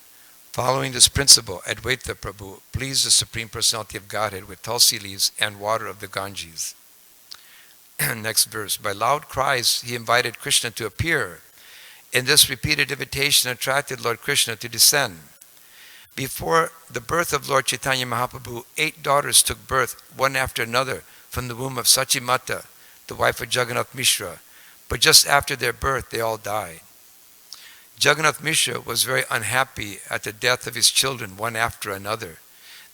Following this principle, Advaita Prabhu pleased the Supreme Personality of Godhead with tulsi leaves and water of the Ganges. Next verse. By loud cries, he invited Krishna to appear. In this repeated invitation attracted Lord Krishna to descend. Before the birth of Lord Chaitanya Mahaprabhu, 8 daughters took birth, one after another, from the womb of Sachimata, the wife of Jagannath Mishra. But just after their birth, they all died. Jagannath Mishra was very unhappy at the death of his children, one after another.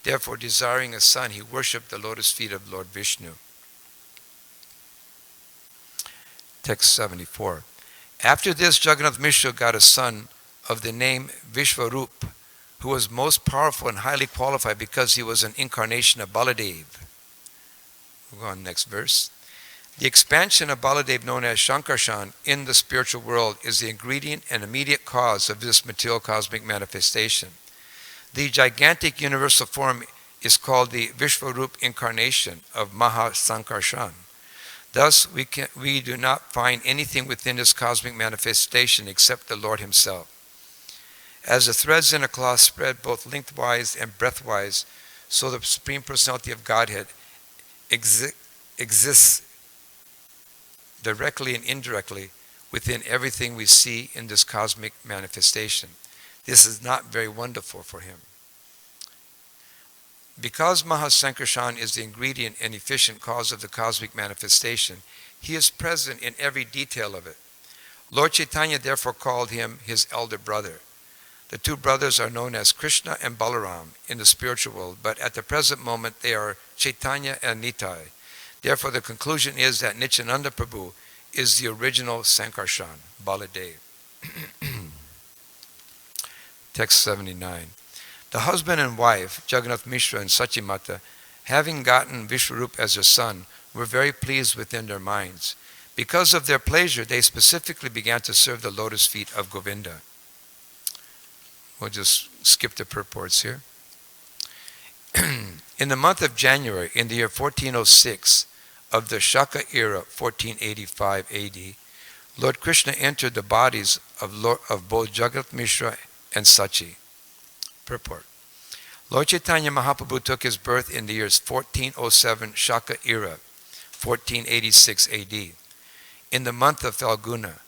Therefore, desiring a son, he worshipped the lotus feet of Lord Vishnu. Text 74. After this, Jagannath Mishra got a son of the name Vishvarup, who was most powerful and highly qualified because he was an incarnation of Baladev. We'll go on next verse. The expansion of Baladev, known as Shankarshan, in the spiritual world is the ingredient and immediate cause of this material cosmic manifestation. The gigantic universal form is called the Vishvarup incarnation of Mahasankarshan. Thus, we do not find anything within this cosmic manifestation except the Lord himself. As the threads in a cloth spread both lengthwise and breadthwise, so the Supreme Personality of Godhead exists directly and indirectly within everything we see in this cosmic manifestation. This is not very wonderful for him. Because Mahasankarshan is the ingredient and efficient cause of the cosmic manifestation, he is present in every detail of it. Lord Chaitanya therefore called him his elder brother. The 2 brothers are known as Krishna and Balaram in the spiritual world, but at the present moment they are Chaitanya and Nitai. Therefore, the conclusion is that Nityananda Prabhu is the original Sankarshan, Baladev. Text 79. The husband and wife, Jagannath Mishra and Sachimata, having gotten Vishwarup as their son, were very pleased within their minds. Because of their pleasure, they specifically began to serve the lotus feet of Govinda. We'll just skip the purports here. In the month of January, in the year 1406 of the Shaka era, 1485 AD, Lord Krishna entered the bodies of both Jagat Mishra and Sachi. Purport. Lord Chaitanya Mahaprabhu took his birth in the years 1407 Shaka era, 1486 AD, in the month of Falguna.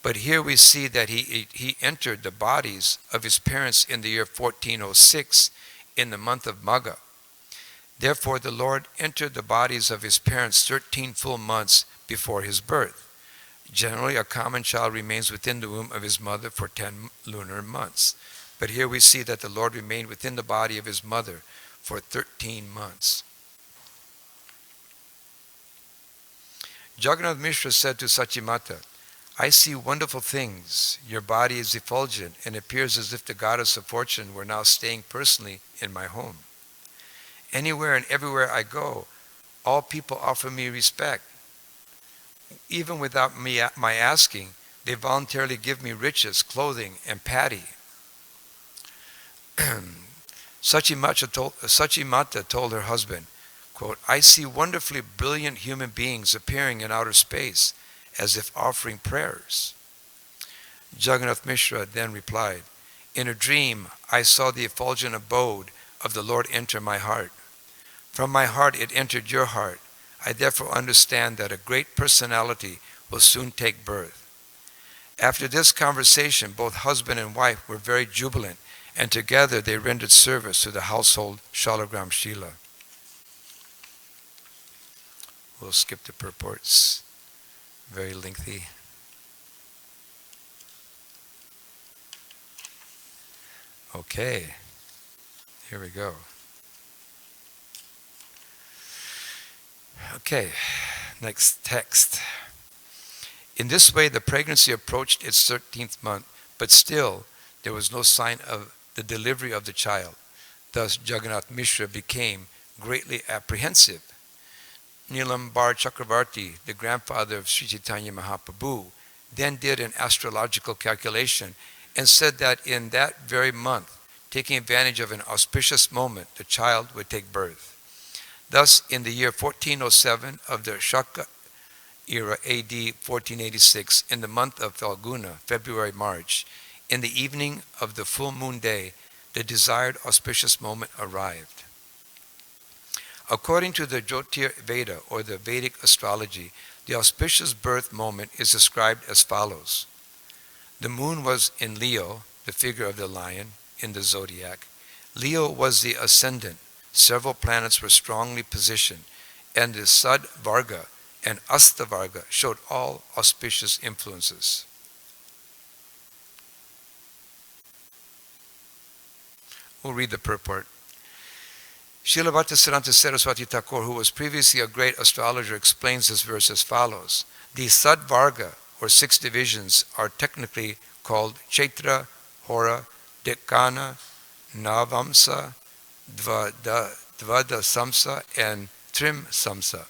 But here we see that he entered the bodies of his parents in the year 1406 in the month of Magha. Therefore, the Lord entered the bodies of his parents 13 full months before his birth. Generally, a common child remains within the womb of his mother for 10 lunar months. But here we see that the Lord remained within the body of his mother for 13 months. Jagannath Mishra said to Sachimata, I see wonderful things. Your body is effulgent and appears as if the goddess of fortune were now staying personally in my home. Anywhere and everywhere I go, all people offer me respect. Even without my asking, they voluntarily give me riches, clothing, and paddy. Sachimata told her husband, quote, I see wonderfully brilliant human beings appearing in outer space, as if offering prayers. Jagannath Mishra then replied, in a dream I saw the effulgent abode of the Lord enter my heart. From my heart it entered your heart. I therefore understand that a great personality will soon take birth. After this conversation, both husband and wife were very jubilant, and together they rendered service to the household Shalagram Shila. We'll skip the purports. Very lengthy. Okay, here we go. Okay, next text. In this way, the pregnancy approached its 13th month, but still there was no sign of the delivery of the child. Thus, Jagannath Mishra became greatly apprehensive. Nilambar Chakravarti, the grandfather of Sri Chaitanya Mahaprabhu, then did an astrological calculation and said that in that very month, taking advantage of an auspicious moment, the child would take birth. Thus, in the year 1407 of the Shaka era, AD 1486, in the month of Falguna, February-March, in the evening of the full moon day, the desired auspicious moment arrived. According to the Jyotir Veda, or the Vedic astrology, the auspicious birth moment is described as follows. The moon was in Leo, the figure of the lion, in the zodiac. Leo was the ascendant. Several planets were strongly positioned, and the Sad Varga and Asta Varga showed all auspicious influences. We'll read the purport. Srila Bhaktisiddhanta Saraswati Thakur, who was previously a great astrologer, explains this verse as follows. The Sad Varga, or 6 divisions, are technically called Chaitra, Hora, Dekana, Navamsa, Dvada Samsa, and Trim Samsa.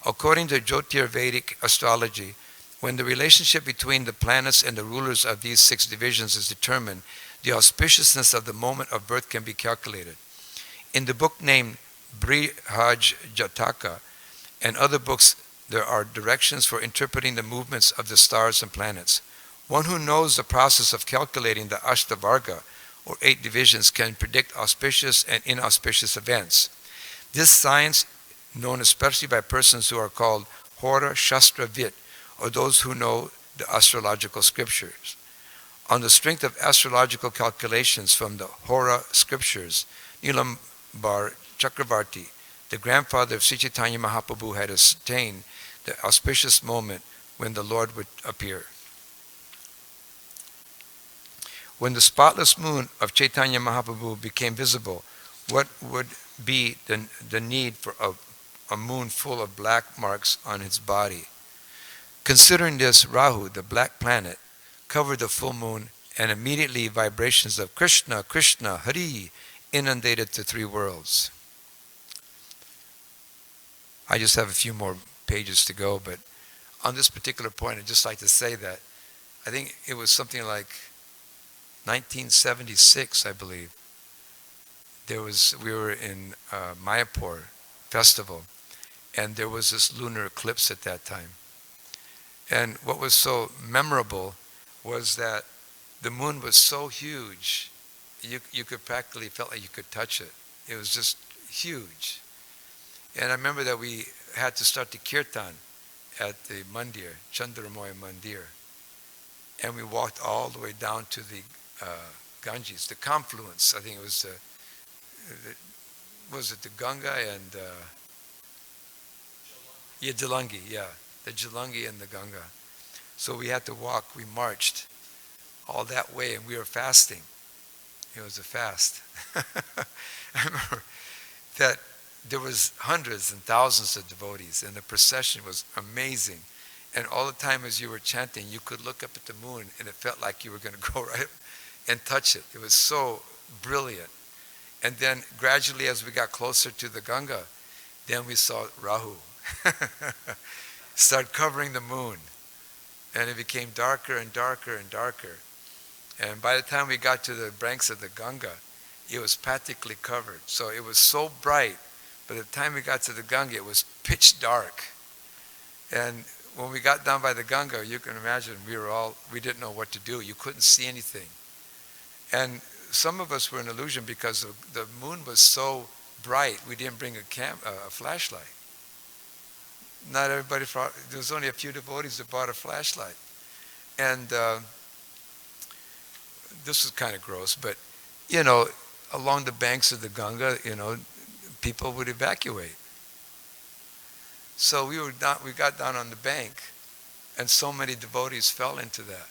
According to Jyotir Vedic astrology, when the relationship between the planets and the rulers of these 6 divisions is determined, the auspiciousness of the moment of birth can be calculated. In the book named Brihaj Jataka and other books, there are directions for interpreting the movements of the stars and planets. One who knows the process of calculating the Ashtavarga, or 8 divisions, can predict auspicious and inauspicious events. This science, known especially by persons who are called Hora Shastra Vit, or those who know the astrological scriptures. On the strength of astrological calculations from the Hora scriptures, Nilambar Chakravarti, the grandfather of Sri Chaitanya Mahaprabhu, had ascertained the auspicious moment when the Lord would appear. When the spotless moon of Chaitanya Mahaprabhu became visible, what would be the need for a moon full of black marks on its body? Considering this, Rahu, the black planet, covered the full moon, and immediately vibrations of Krishna, Krishna, Hari inundated the 3 worlds. I just have a few more pages to go, but on this particular point, I'd just like to say that I think it was something like 1976, I believe, We were in Mayapur festival, and there was this lunar eclipse at that time. And what was so memorable was that the moon was so huge, you could practically felt like you could touch it. It was just huge. And I remember that we had to start the kirtan at the mandir, Chandramoya Mandir. And we walked all the way down to the Ganges, the confluence. I think it was was it the Ganga and yeah, Jalangi, yeah, the Jalangi and the Ganga. So we had to walk. We marched all that way, and we were fasting. It was a fast. I remember that there was hundreds and thousands of devotees, and the procession was amazing. And all the time as you were chanting, you could look up at the moon, and it felt like you were going to go right up and touch it. It was so brilliant. And then gradually, as we got closer to the Ganga, then we saw Rahu start covering the moon. And it became darker and darker and darker. And by the time we got to the banks of the Ganga, it was practically covered. So it was so bright. By the time we got to the Ganga, it was pitch dark. And when we got down by the Ganga, you can imagine we didn't know what to do. You couldn't see anything. And some of us were in illusion because the moon was so bright, we didn't bring a flashlight. Not everybody, there was only a few devotees that bought a flashlight. And this was kind of gross, but, along the banks of the Ganga, people would evacuate. So we got down on the bank, and so many devotees fell into that.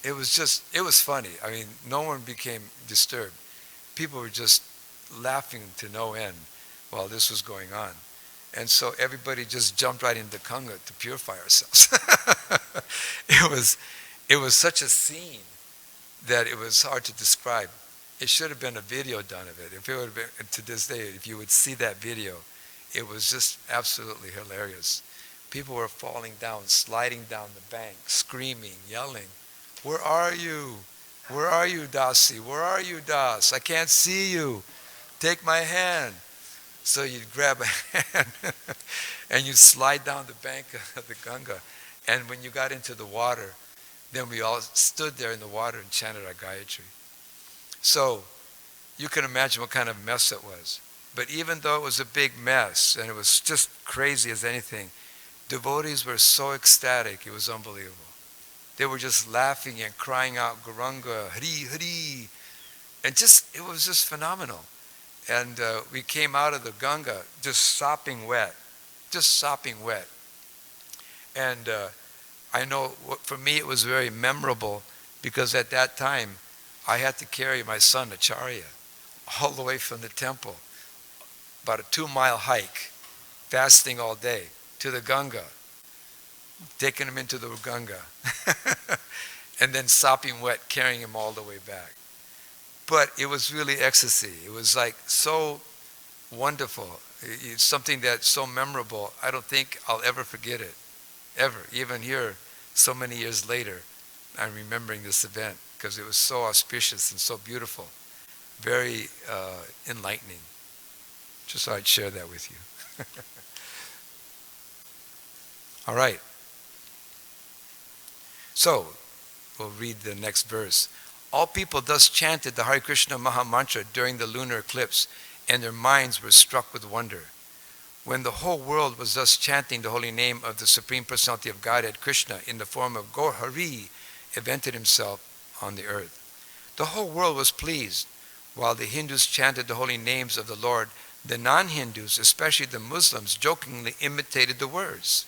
It was funny. I mean, no one became disturbed. People were just laughing to no end while this was going on. And so everybody just jumped right into Ganga to purify ourselves. It was such a scene that it was hard to describe. It should have been a video done of it. If it would have been, to this day, if you would see that video, it was just absolutely hilarious. People were falling down, sliding down the bank, screaming, yelling, "Where are you? Where are you, Dasi? Where are you, Das? I can't see you. Take my hand." So you'd grab a hand and you'd slide down the bank of the Ganga. And when you got into the water, then we all stood there in the water and chanted our Gayatri. So you can imagine what kind of mess it was. But even though it was a big mess and it was just crazy as anything, devotees were so ecstatic, it was unbelievable. They were just laughing and crying out, "Gauranga, Hari, Hari." And it was just phenomenal. And we came out of the Ganga just sopping wet. And I know for me it was very memorable because at that time I had to carry my son Acharya all the way from the temple, about a 2-mile hike, fasting all day, to the Ganga, taking him into the Ganga, and then sopping wet, carrying him all the way back. But it was really ecstasy. It was like so wonderful. It's something that's so memorable. I don't think I'll ever forget it, ever. Even here, so many years later, I'm remembering this event because it was so auspicious and so beautiful, very enlightening. Just thought I'd share that with you. All right. So, we'll read the next verse. All people thus chanted the Hare Krishna Maha Mantra during the lunar eclipse, and their minds were struck with wonder. When the whole world was thus chanting the holy name of the Supreme Personality of Godhead, Krishna, in the form of Gaur Hari, evented himself on the earth. The whole world was pleased. While the Hindus chanted the holy names of the Lord, the non-Hindus, especially the Muslims, jokingly imitated the words.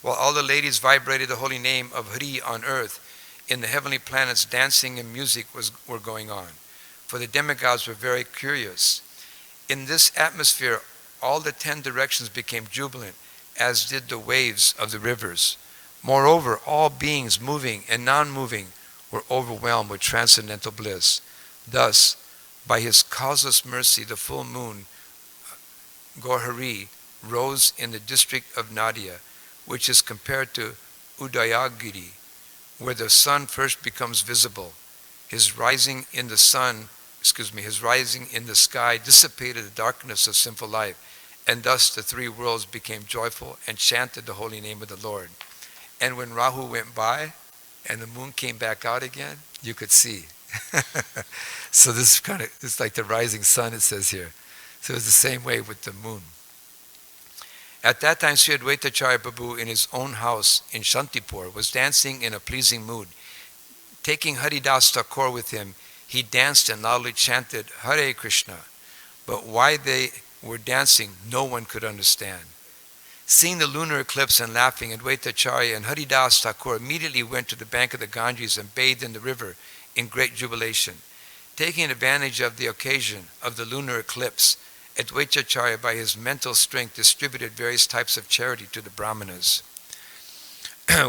While all the ladies vibrated the holy name of Hari on earth, in the heavenly planets dancing and music were going on, for the demigods were very curious. In this atmosphere, all the 10 directions became jubilant, as did the waves of the rivers. Moreover, all beings, moving and non-moving, were overwhelmed with transcendental bliss. Thus, by his causeless mercy, the full moon, Gaurhari, rose in the district of Nadia, which is compared to Udayagiri, where the sun first becomes visible. His rising in the sun his rising in the sky dissipated the darkness of sinful life, and thus the three worlds became joyful and chanted the holy name of the Lord. And when Rahu went by and the moon came back out again, you could see. So this is it's like the rising sun, it says here. So it's the same way with the moon. At that time, Sri Advaitacharya Prabhu in his own house in Shantipur was dancing in a pleasing mood. Taking Haridas Thakur with him, he danced and loudly chanted Hare Krishna. But why they were dancing, no one could understand. Seeing the lunar eclipse and laughing, Advaitacharya and Haridas Thakur immediately went to the bank of the Ganges and bathed in the river in great jubilation. Taking advantage of the occasion of the lunar eclipse, Advaitacharya by his mental strength distributed various types of charity to the Brahmanas.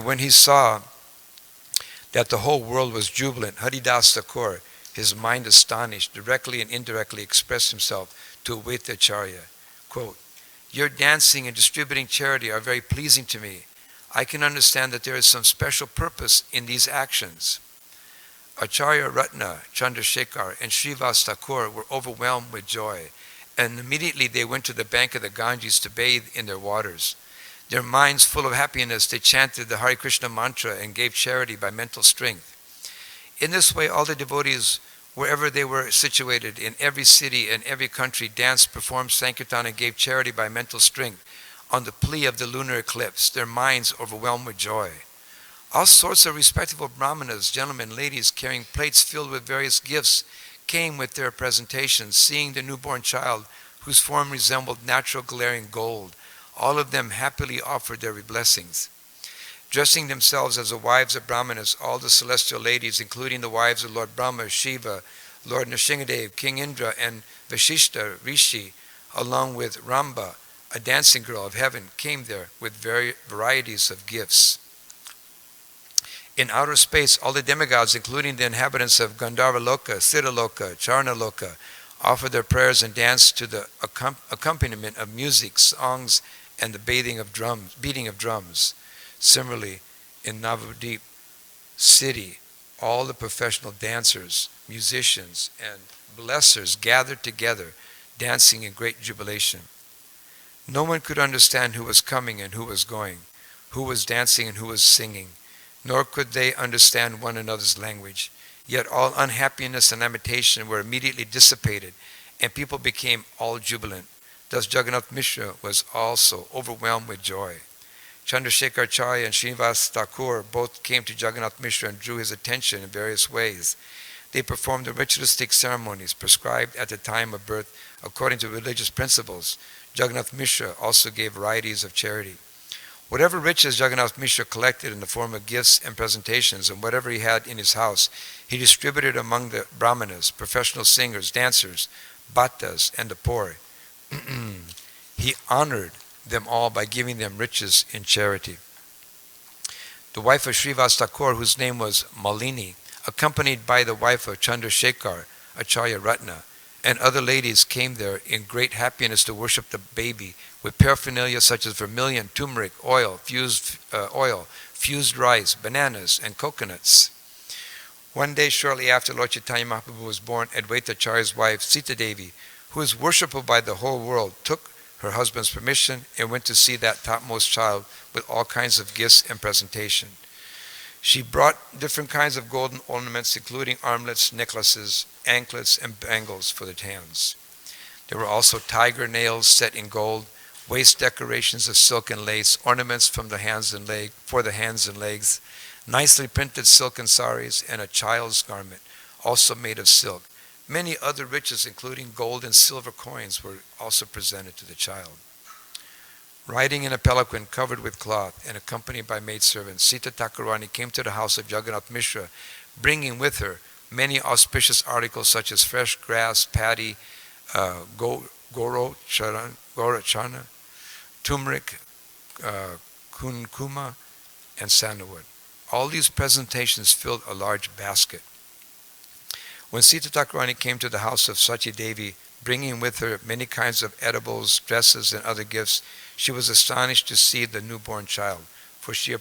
When he saw that the whole world was jubilant, Haridas Thakur, his mind astonished, directly and indirectly expressed himself to Advaitacharya. Quote, "Your dancing and distributing charity are very pleasing to me. I can understand that there is some special purpose in these actions." Acharya Ratna, Chandrasekhar, and Srivas Thakur were overwhelmed with joy, and immediately they went to the bank of the Ganges to bathe in their waters. Their minds full of happiness, they chanted the Hare Krishna mantra and gave charity by mental strength. In this way, all the devotees, wherever they were situated, in every city and every country, danced, performed Sankirtan, and gave charity by mental strength on the plea of the lunar eclipse, their minds overwhelmed with joy. All sorts of respectable brahmanas, gentlemen, ladies, carrying plates filled with various gifts, came with their presentations, seeing the newborn child, whose form resembled natural glaring gold. All of them happily offered their blessings. Dressing themselves as the wives of brahmanas, all the celestial ladies, including the wives of Lord Brahma, Shiva, Lord Nrsingadev, King Indra, and Vashishta, Rishi, along with Ramba, a dancing girl of heaven, came there with varieties of gifts. In outer space, all the demigods, including the inhabitants of Gandharva Loka, Siddha Loka, Charna Loka, offered their prayers and danced to the accompaniment of music, songs, and the beating of drums. Similarly, in Navadvip city, all the professional dancers, musicians, and blessers gathered together, dancing in great jubilation. No one could understand who was coming and who was going, who was dancing and who was singing, nor could they understand one another's language. Yet all unhappiness and lamentation were immediately dissipated, and people became all jubilant. Thus Jagannath Mishra was also overwhelmed with joy. Chandrasekhar Acharya and Srinivas Thakur both came to Jagannath Mishra and drew his attention in various ways. They performed the ritualistic ceremonies prescribed at the time of birth according to religious principles. Jagannath Mishra also gave varieties of charity. Whatever riches Jagannath Mishra collected in the form of gifts and presentations, and whatever he had in his house, he distributed among the brahmanas, professional singers, dancers, bhattas, and the poor. He honored them all by giving them riches in charity. The wife of Srivas Thakur, whose name was Malini, accompanied by the wife of Chandrasekhar, Acharya Ratna, and other ladies, came there in great happiness to worship the baby with paraphernalia such as vermilion, turmeric, fused rice, bananas, and coconuts. One day shortly after Lord Chaitanya Mahaprabhu was born, Advaitacharya's wife, Sita Devi, who is worshipable by the whole world, took her husband's permission and went to see that topmost child with all kinds of gifts and presentation. She brought different kinds of golden ornaments, including armlets, necklaces, anklets, and bangles for the hands. There were also tiger nails set in gold, waist decorations of silk and lace, ornaments for the hands and legs, nicely printed silken saris, and a child's garment, also made of silk. Many other riches, including gold and silver coins, were also presented to the child. Riding in a palanquin covered with cloth and accompanied by maidservants, Sita Thakurani came to the house of Jagannath Mishra, bringing with her many auspicious articles such as fresh grass, paddy, Gaura chana, turmeric, kunkuma, and sandalwood. All these presentations filled a large basket. When Sita Thakurani came to the house of Sachi Devi, bringing with her many kinds of edibles, dresses, and other gifts, she was astonished to see the newborn child, for she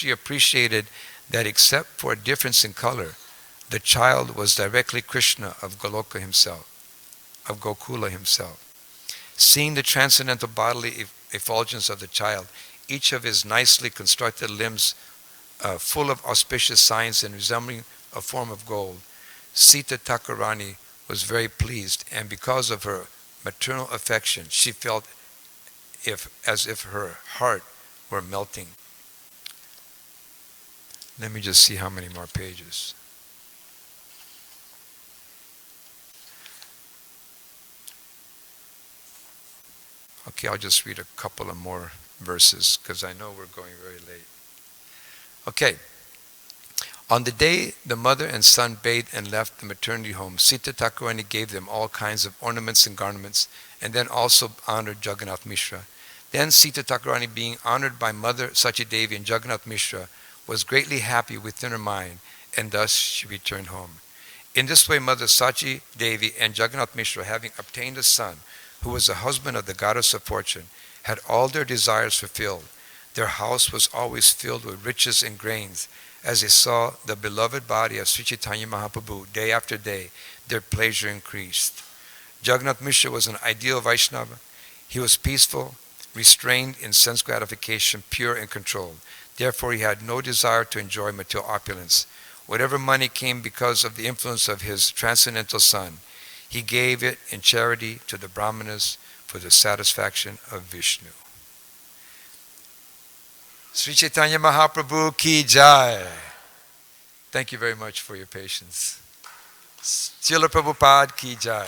appreciated that except for a difference in color, The child was directly Krishna of Goloka himself, of Gokula himself. Seeing the transcendental bodily effulgence of the child, each of his nicely constructed limbs full of auspicious signs and resembling a form of gold, Sita Thakurani was very pleased, and because of her maternal affection, she felt as if her heart were melting. Let me just see how many more pages. Okay, I'll just read a couple of more verses because I know we're going very late. Okay. On the day the mother and son bathed and left the maternity home, Sita Thakurani gave them all kinds of ornaments and garments, and then also honored Jagannath Mishra. Then Sita Thakurani, being honored by Mother Sachi Devi and Jagannath Mishra, was greatly happy within her mind, and thus she returned home. In this way, Mother Sachi Devi and Jagannath Mishra, having obtained a son, who was the husband of the goddess of fortune, had all their desires fulfilled. Their house was always filled with riches and grains. As they saw the beloved body of Sri Chaitanya Mahaprabhu day after day, their pleasure increased. Jagannath Mishra was an ideal Vaishnava. He was peaceful, restrained in sense gratification, pure and controlled. Therefore, he had no desire to enjoy material opulence. Whatever money came because of the influence of his transcendental son, he gave it in charity to the Brahmanas for the satisfaction of Vishnu. Sri Chaitanya Mahaprabhu ki jai. Thank you very much for your patience. Srila Prabhupada ki jai.